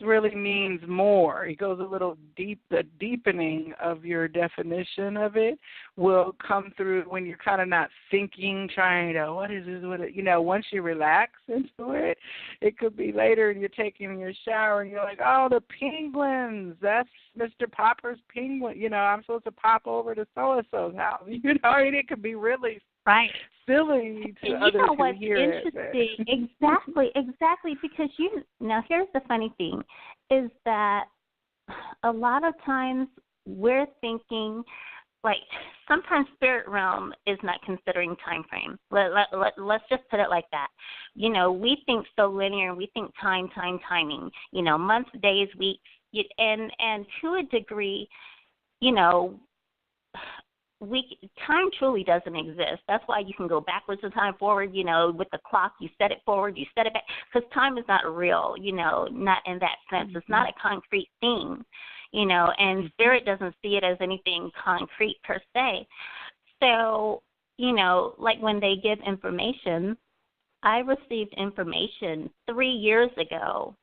really means more. It goes a little deep. The deepening of your definition of it will come through when you're kind of not thinking, trying to, what is this? Once you relax into it, it could be later and you're taking your shower and you're like, oh, the penguins. That's Mr. Popper's penguin. I'm supposed to pop over to so-and-so's house. It could be really silly to others who hear it. Exactly, because now here's the funny thing, is that a lot of times we're thinking, sometimes spirit realm is not considering time frame. Let's just put it like that. We think so linear, we think timing, months, days, weeks, and to a degree, time truly doesn't exist. That's why you can go backwards in time, forward, with the clock. You set it forward, you set it back, because time is not real, not in that sense. It's not a concrete thing, and spirit doesn't see it as anything concrete per se. So, like when they give information, I received information 3 years ago,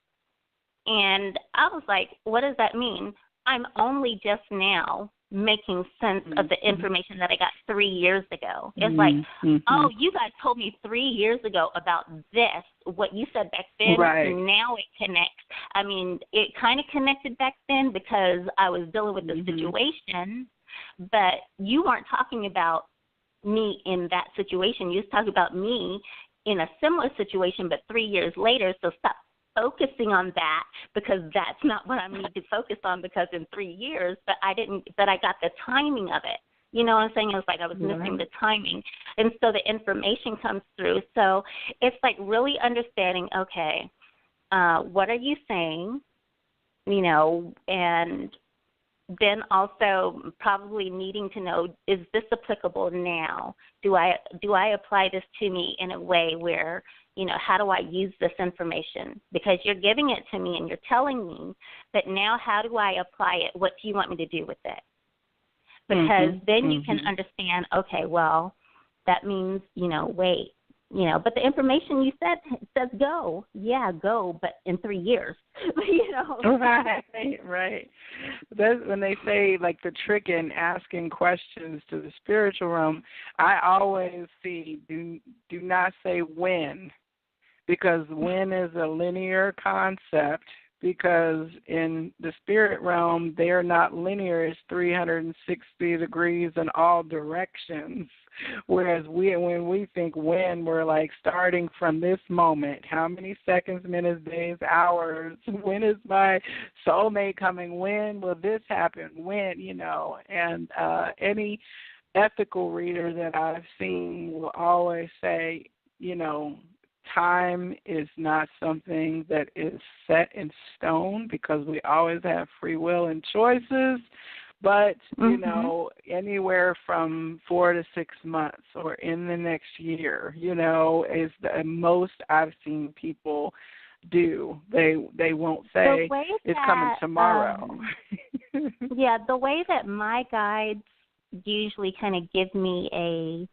and I was like, what does that mean? I'm only just now making sense of the information that I got 3 years ago. It's like, oh, you guys told me 3 years ago about this, what you said back then, and now it connects. I mean, it kind of connected back then because I was dealing with the situation, but you weren't talking about me in that situation. You was talking about me in a similar situation, but 3 years later, so stop focusing on that because that's not what I need to focus on because in 3 years, but I got the timing of it. You know what I'm saying? It was like I was missing the timing. And so the information comes through. So it's like really understanding, okay, what are you saying? You know, and then also probably needing to know, is this applicable now? Do I apply this to me in a way where, you know, how do I use this information? Because you're giving it to me and you're telling me, but now how do I apply it? What do you want me to do with it? Because then you can understand, okay, well, that means, you know, wait, you know, but the information you says go. Yeah, go, but in 3 years, you know. Right. That's when they say, like, the trick in asking questions to the spiritual realm, I always see do not say when, because when is a linear concept, because in the spirit realm, they're not linear. It's 360 degrees in all directions. Whereas when we think when, we're like starting from this moment. How many seconds, minutes, days, hours? When is my soulmate coming? When will this happen? When, you know? And any ethical reader that I've seen will always say, you know, time is not something that is set in stone because we always have free will and choices. But, you know, anywhere from 4 to 6 months or in the next year, you know, is the most I've seen people do. They won't say it's coming tomorrow. Yeah, the way that my guides usually kind of give me a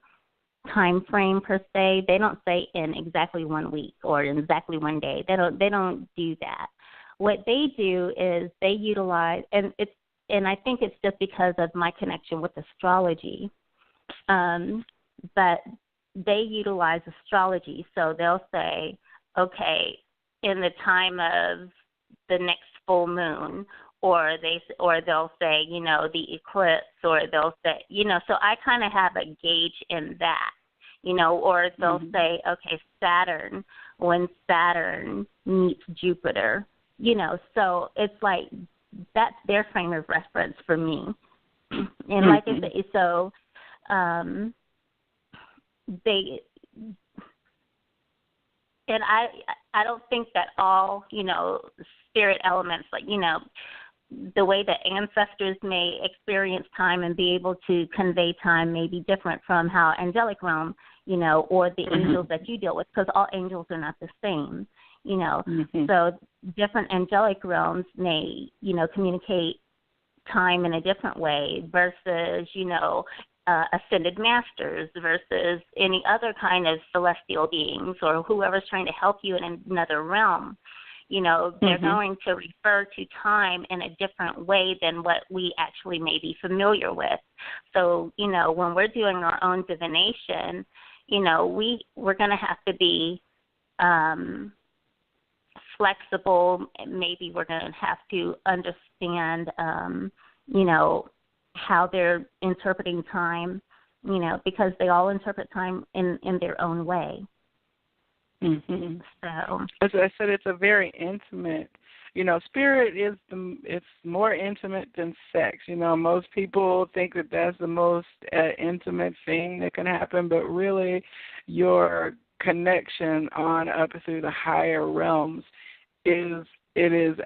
time frame per se, they don't say in exactly 1 week or in exactly 1 day. They don't do that. What they do is they utilize, and I think it's just because of my connection with astrology, but they utilize astrology. So they'll say, okay, in the time of the next full moon, or they'll say, you know, the eclipse, or they'll say, you know, so I kind of have a gauge in that, you know, or they'll say, okay, Saturn, when Saturn meets Jupiter, you know, so it's like, that's their frame of reference for me. And like I say, so they, and I don't think that all, you know, spirit elements, like, you know, the way that ancestors may experience time and be able to convey time may be different from how angelic realm, you know, or the angels that you deal with, because all angels are not the same. You know, so different angelic realms may, you know, communicate time in a different way versus, you know, ascended masters versus any other kind of celestial beings or whoever's trying to help you in another realm. You know, they're going to refer to time in a different way than what we actually may be familiar with. So, you know, when we're doing our own divination, you know, we're going to have to be flexible. Maybe we're going to have to understand, you know, how they're interpreting time, you know, because they all interpret time in their own way. So, as I said, it's a very intimate, you know, spirit it's more intimate than sex. You know, most people think that that's the most intimate thing that can happen, but really your connection on up through the higher realms is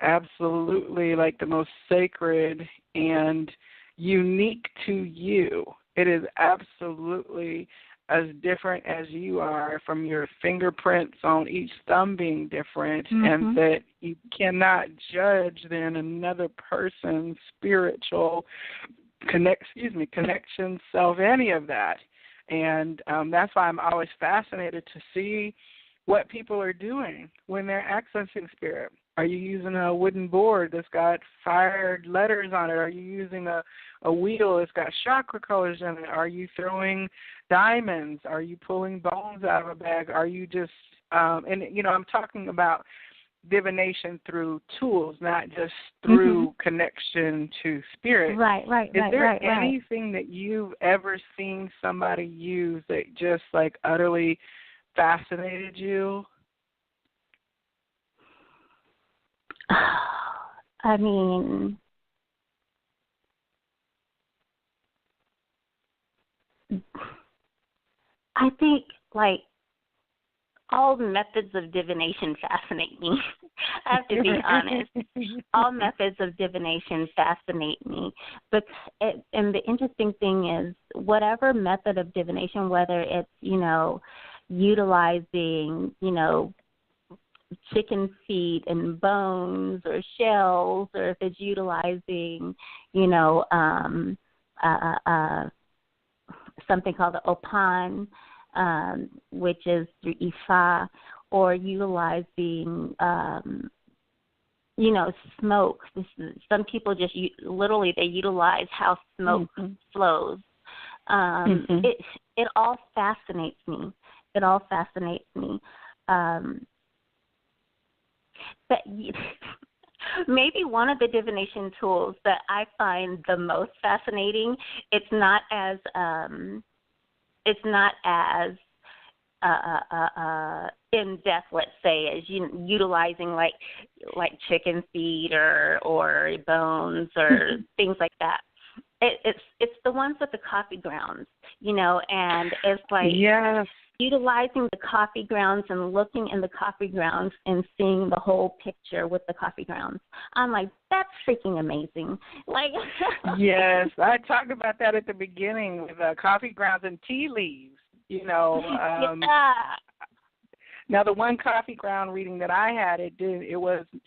absolutely like the most sacred and unique to you. It is absolutely as different as you are, from your fingerprints on each thumb being different, and that you cannot judge then another person's spiritual connection, self, any of that. And that's why I'm always fascinated to see what people are doing when they're accessing spirit. Are you using a wooden board that's got fired letters on it? Are you using a wheel that's got chakra colors in it? Are you throwing diamonds? Are you pulling bones out of a bag? Are you just, and, you know, I'm talking about divination through tools, not just through connection to spirit. Right. Is there anything that you've ever seen somebody use that just like utterly fascinated you? I mean, I think like all methods of divination fascinate me. I have to be honest. All methods of divination fascinate me. But and the interesting thing is, whatever method of divination, whether it's, you know, utilizing, you know, chicken feet and bones or shells, or if it's utilizing, you know, something called the opan, which is through Ifa, or utilizing, you know, smoke. Some people just literally they utilize how smoke flows. It all fascinates me. It all fascinates me. But maybe one of the divination tools that I find the most fascinating, it's not as in depth, let's say, as utilizing like chicken feet or bones or things like that. It's the ones with the coffee grounds, you know, and it's like utilizing the coffee grounds and looking in the coffee grounds and seeing the whole picture with the coffee grounds. I'm like, that's freaking amazing. Like, yes, I talked about that at the beginning with coffee grounds and tea leaves. You know, now the one coffee ground reading that I had,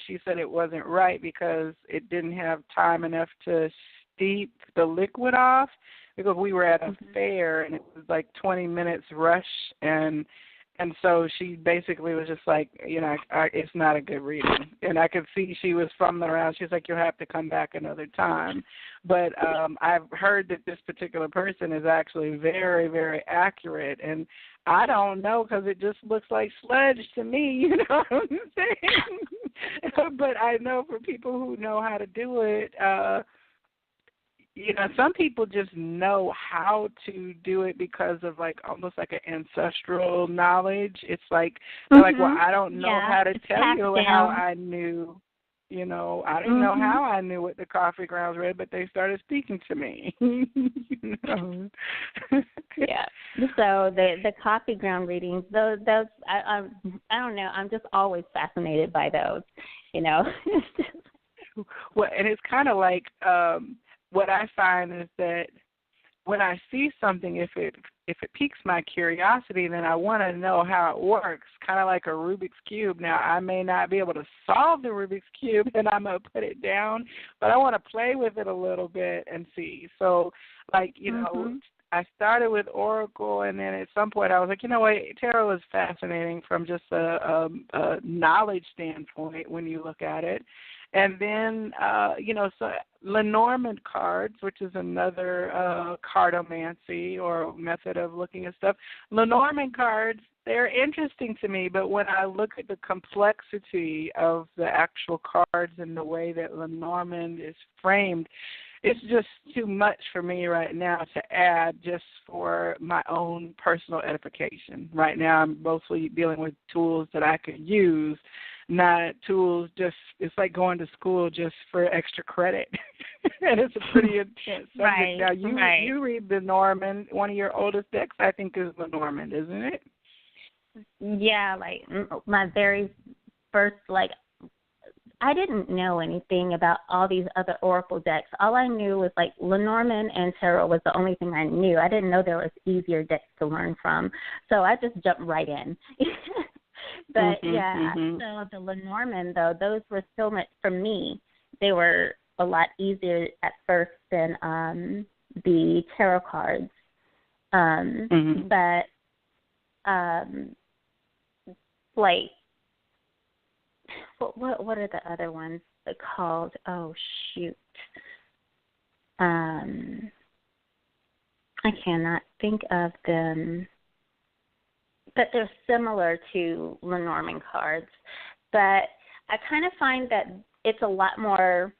she said it wasn't right because it didn't have time enough to steep the liquid off, because we were at a fair and it was like 20 minutes rush, and so she basically was just like, you know, it's not a good reading. And I could see she was fumbling around. She's like, you'll have to come back another time. But I've heard that this particular person is actually very, very accurate. And I don't know, because it just looks like sludge to me, you know what I'm saying? But I know for people who know how to do it, you know, some people just know how to do it because of like almost like an ancestral knowledge. It's like they're like, well, I don't know how to tell you how I knew. You know, I didn't know how I knew what the coffee grounds read, but they started speaking to me. You know? Yeah. So the coffee ground readings, those I don't know. I'm just always fascinated by those. You know. Well, and it's kind of like. What I find is that when I see something, if it piques my curiosity, then I want to know how it works, kind of like a Rubik's Cube. Now, I may not be able to solve the Rubik's Cube, and I'm going to put it down, but I want to play with it a little bit and see. So, like, you know, I started with Oracle, and then at some point I was like, you know what, tarot is fascinating from just a knowledge standpoint when you look at it. And then, you know, so Lenormand cards, which is another cardomancy or method of looking at stuff. Lenormand cards, they're interesting to me, but when I look at the complexity of the actual cards and the way that Lenormand is framed, it's just too much for me right now to add just for my own personal edification. Right now I'm mostly dealing with tools that I could use, not tools just, it's like going to school just for extra credit. And it's a pretty intense subject. Right, now, you read the Norman, one of your oldest decks, I think, is the Norman, isn't it? Yeah, like my very first, like, I didn't know anything about all these other Oracle decks. All I knew was, like, Lenormand and Tarot was the only thing I knew. I didn't know there was easier decks to learn from. So I just jumped right in. But, so the Lenormand, though, those were so much, for me, they were a lot easier at first than the tarot cards. But like, what are the other ones called? Oh, shoot. I cannot think of them, but they're similar to Lenormand cards. But I kind of find that it's a lot more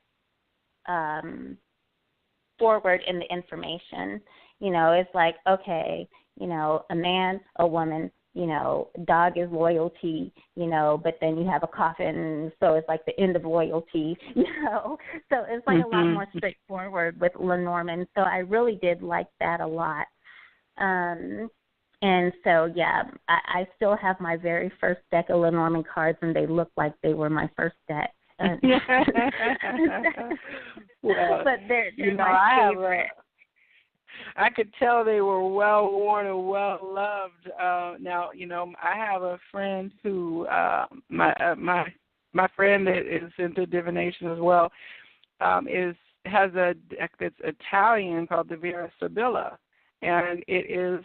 forward in the information. You know, it's like, okay, you know, a man, a woman, you know, dog is loyalty, you know, but then you have a coffin, so it's like the end of loyalty, you know. So it's like a lot more straightforward with Lenormand. So I really did like that a lot. And so, yeah, I still have my very first deck of Lenormand cards, and they look like they were my first deck. Well, but they're my favorite. I could tell they were well worn and well loved. Now, you know, I have a friend who my friend that is into divination as well has a deck that's Italian called the Vera Sibilla, and it is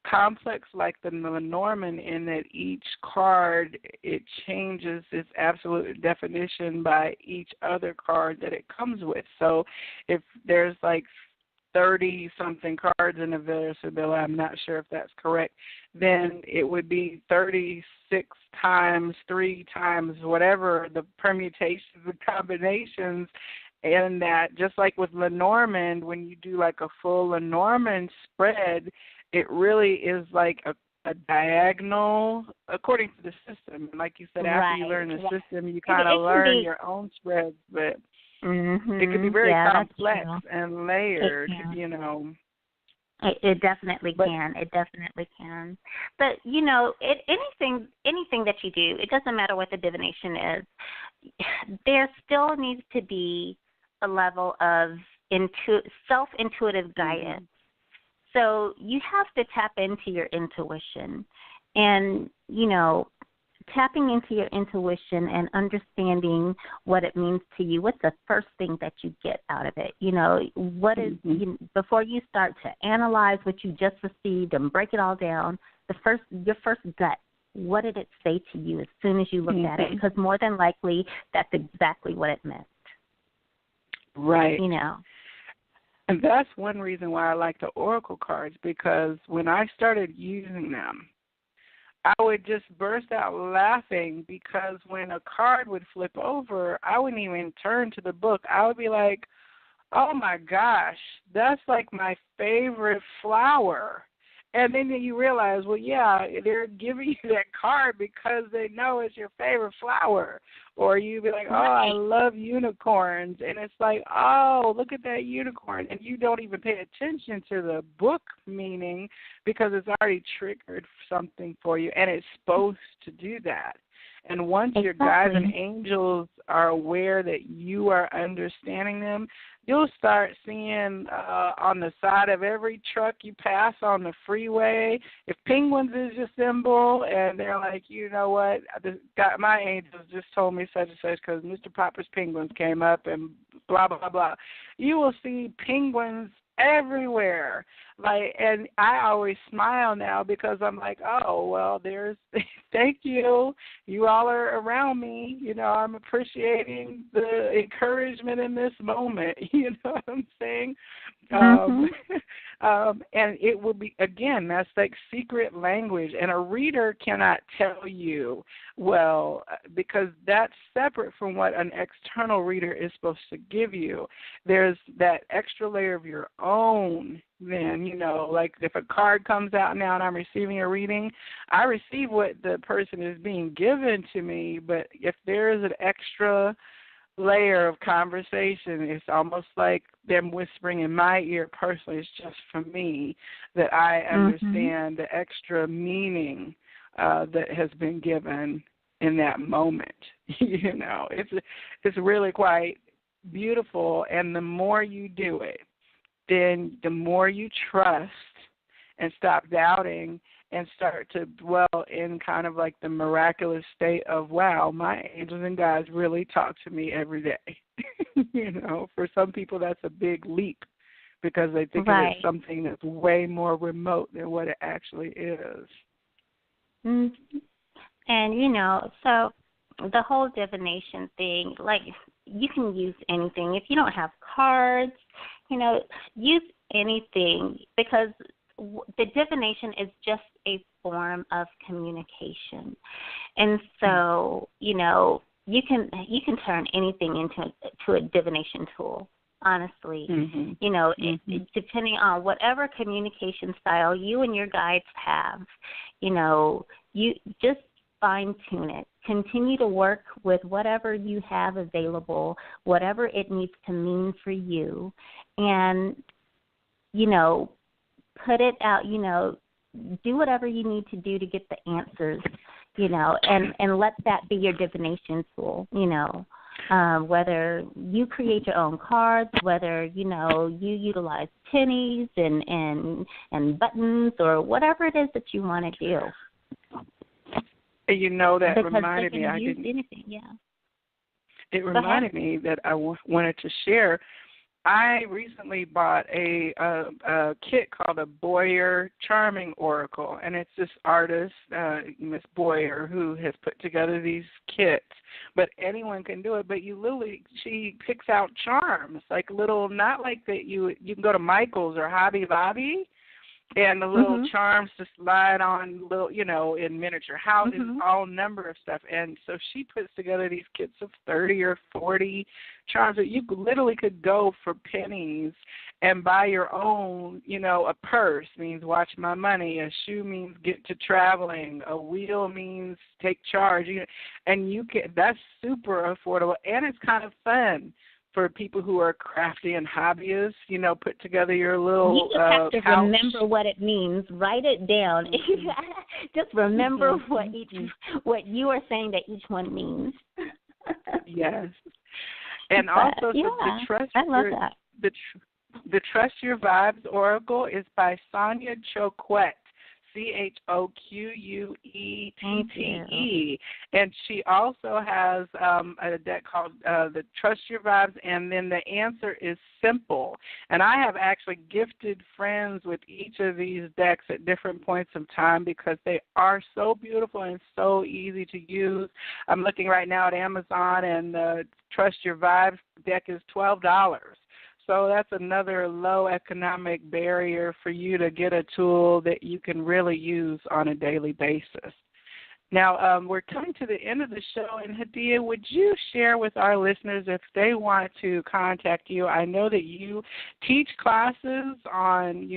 complex like the Lenormand in that each card, it changes its absolute definition by each other card that it comes with. So if there's like 30-something cards in a Vera Sibilla, I'm not sure if that's correct, then it would be 36 times, 3 times, whatever the permutations and combinations. And that, just like with Lenormand, when you do like a full Lenormand spread, it really is like a diagonal according to the system. And like you said, after you learn the system, you kind of learn your own spreads, but it can be very complex and layered, you know. It definitely can. It definitely can. But, you know, anything that you do, it doesn't matter what the divination is, there still needs to be a level of self-intuitive guidance. So you have to tap into your intuition. And, you know, tapping into your intuition and understanding what it means to you, what's the first thing that you get out of it? You know, what is, before you start to analyze what you just received and break it all down, your first gut, what did it say to you as soon as you looked at it? Because more than likely, that's exactly what it meant. Right. You know. And that's one reason why I like the oracle cards, because when I started using them, I would just burst out laughing, because when a card would flip over, I wouldn't even turn to the book. I would be like, oh, my gosh, that's like my favorite flower. And then you realize, well, yeah, they're giving you that card because they know it's your favorite flower. Or you'd be like, oh, I love unicorns. And it's like, oh, look at that unicorn. And you don't even pay attention to the book meaning because it's already triggered something for you. And it's supposed to do that. And once your guides and angels are aware that you are understanding them, you'll start seeing on the side of every truck you pass on the freeway, if penguins is your symbol, and they're like, you know what, my angels just told me such and such because Mr. Popper's penguins came up and blah, blah, blah. You will see penguins everywhere. Like, and I always smile now because I'm like, oh, well, thank you. You all are around me. You know, I'm appreciating the encouragement in this moment. You know what I'm saying? And it will be, again, that's like secret language. And a reader cannot tell you, well, because that's separate from what an external reader is supposed to give you. There's that extra layer of your own. Then, you know, like if a card comes out now and I'm receiving a reading, I receive what the person is being given to me. But if there is an extra layer of conversation, it's almost like them whispering in my ear personally. It's just for me that I understand the extra meaning that has been given in that moment. You know, it's really quite beautiful. And the more you do it, then the more you trust and stop doubting and start to dwell in kind of like the miraculous state of, wow, my angels and guides really talk to me every day. You know, for some people that's a big leap because they think of it as something that's way more remote than what it actually is. And, so the whole divination thing, like, you can use anything. If you don't have cards, use anything, because the divination is just a form of communication. And so, you can turn anything into a divination tool, honestly. Depending on whatever communication style you and your guides have, you just fine-tune it. Continue to work with whatever you have available, whatever it needs to mean for you, and, put it out, do whatever you need to do to get the answers, and let that be your divination tool, whether you create your own cards, whether, you utilize pennies and buttons or whatever it is that you want to do. That because reminded me. Anything, yeah. It reminded me that I wanted to share. I recently bought a kit called a Boyer Charming Oracle, and it's this artist, Miss Boyer, who has put together these kits. But anyone can do it. But she picks out charms, like little, not like that. You can go to Michael's or Hobby Lobby, and the little charms to slide on little, in miniature houses, all number of stuff. And so she puts together these kits of 30 or 40 charms that you literally could go for pennies and buy your own, a purse means watch my money, a shoe means get to traveling, a wheel means take charge. And that's super affordable, and it's kind of fun for people who are crafty and hobbyists, put together your little You just have to pouch. remember what it means. Write it down. Just remember what you are saying that each one means. Yes. And also, the Trust I love that. The Trust Your Vibes Oracle is by Sonia Choquette. CHOQUETTE, and she also has a deck called the Trust Your Vibes, and then the answer is simple. And I have actually gifted friends with each of these decks at different points of time because they are so beautiful and so easy to use. I'm looking right now at Amazon, and the Trust Your Vibes deck is $12. So that's another low economic barrier for you to get a tool that you can really use on a daily basis. Now, we're coming to the end of the show, and Hadiyah, would you share with our listeners if they want to contact you? I know that you teach classes on,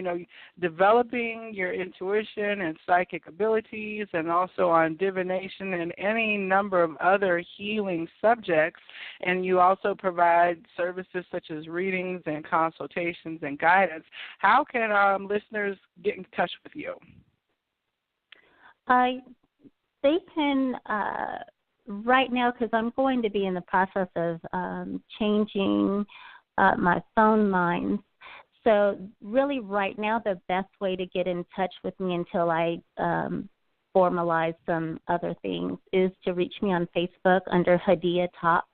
developing your intuition and psychic abilities, and also on divination and any number of other healing subjects, and you also provide services such as readings and consultations and guidance. How can listeners get in touch with you? They can, right now, because I'm going to be in the process of changing my phone lines. So really right now the best way to get in touch with me until I formalize some other things is to reach me on Facebook under Hadiyah Talks.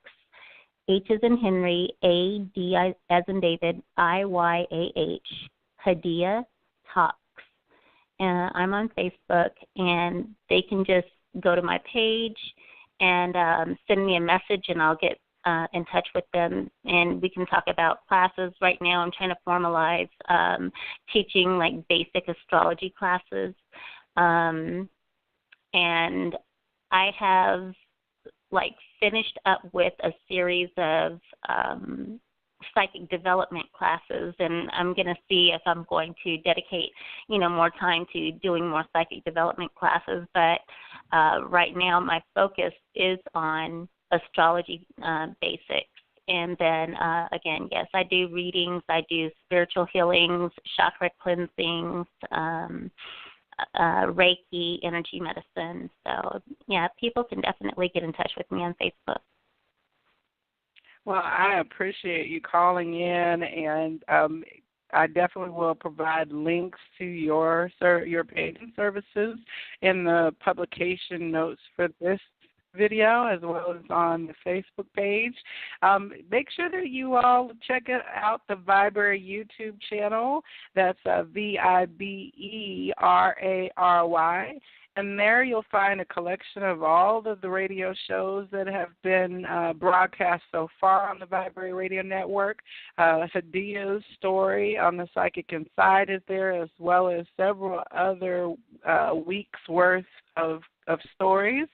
H as in Henry, A, D as in David, IYAH, Hadiyah Talks. And I'm on Facebook, and they can just go to my page and send me a message, and I'll get in touch with them, and we can talk about classes. Right now I'm trying to formalize teaching like basic astrology classes, and I have finished up with a series of psychic development classes, and I'm going to see if I'm going to dedicate, more time to doing more psychic development classes. But right now my focus is on astrology basics. And then, again, yes, I do readings, I do spiritual healings, chakra cleansings, Reiki, energy medicine. So, yeah, people can definitely get in touch with me on Facebook. Well, I appreciate you calling in, and I definitely will provide links to your page and services in the publication notes for this video as well as on the Facebook page. Make sure that you all check out the Viberary YouTube channel. That's Viberary. And there you'll find a collection of all of the radio shows that have been broadcast so far on the Viberarian Radio Network. Hadiyah's story on the Psychic Inside is there, as well as several other weeks' worth of stories.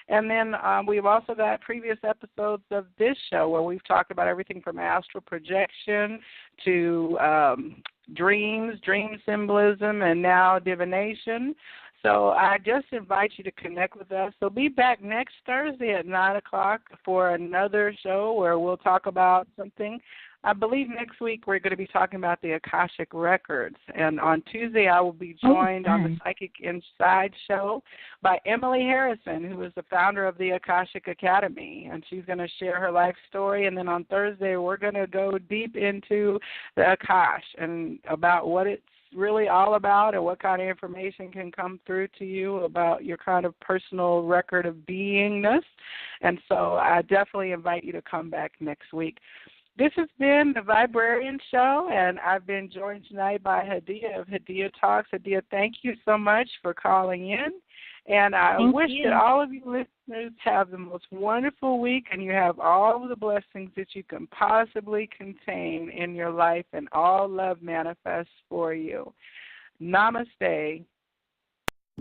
And then we've also got previous episodes of this show where we've talked about everything from astral projection to dreams, dream symbolism, and now divination. So I just invite you to connect with us. So be back next Thursday at 9 o'clock for another show where we'll talk about something. I believe next week we're going to be talking about the Akashic Records. And on Tuesday I will be joined on the Psychic Inside show by Emily Harrison, who is the founder of the Akashic Academy. And she's going to share her life story. And then on Thursday we're going to go deep into the Akash and about what it's really all about and what kind of information can come through to you about your kind of personal record of beingness. And so I definitely invite you to come back next week. This has been the Viberarian Show, and I've been joined tonight by Hadiyah of Hadiyah Talks. Hadiyah, thank you so much for calling in. And I wish that all of you listeners have the most wonderful week and you have all of the blessings that you can possibly contain in your life and all love manifests for you. Namaste.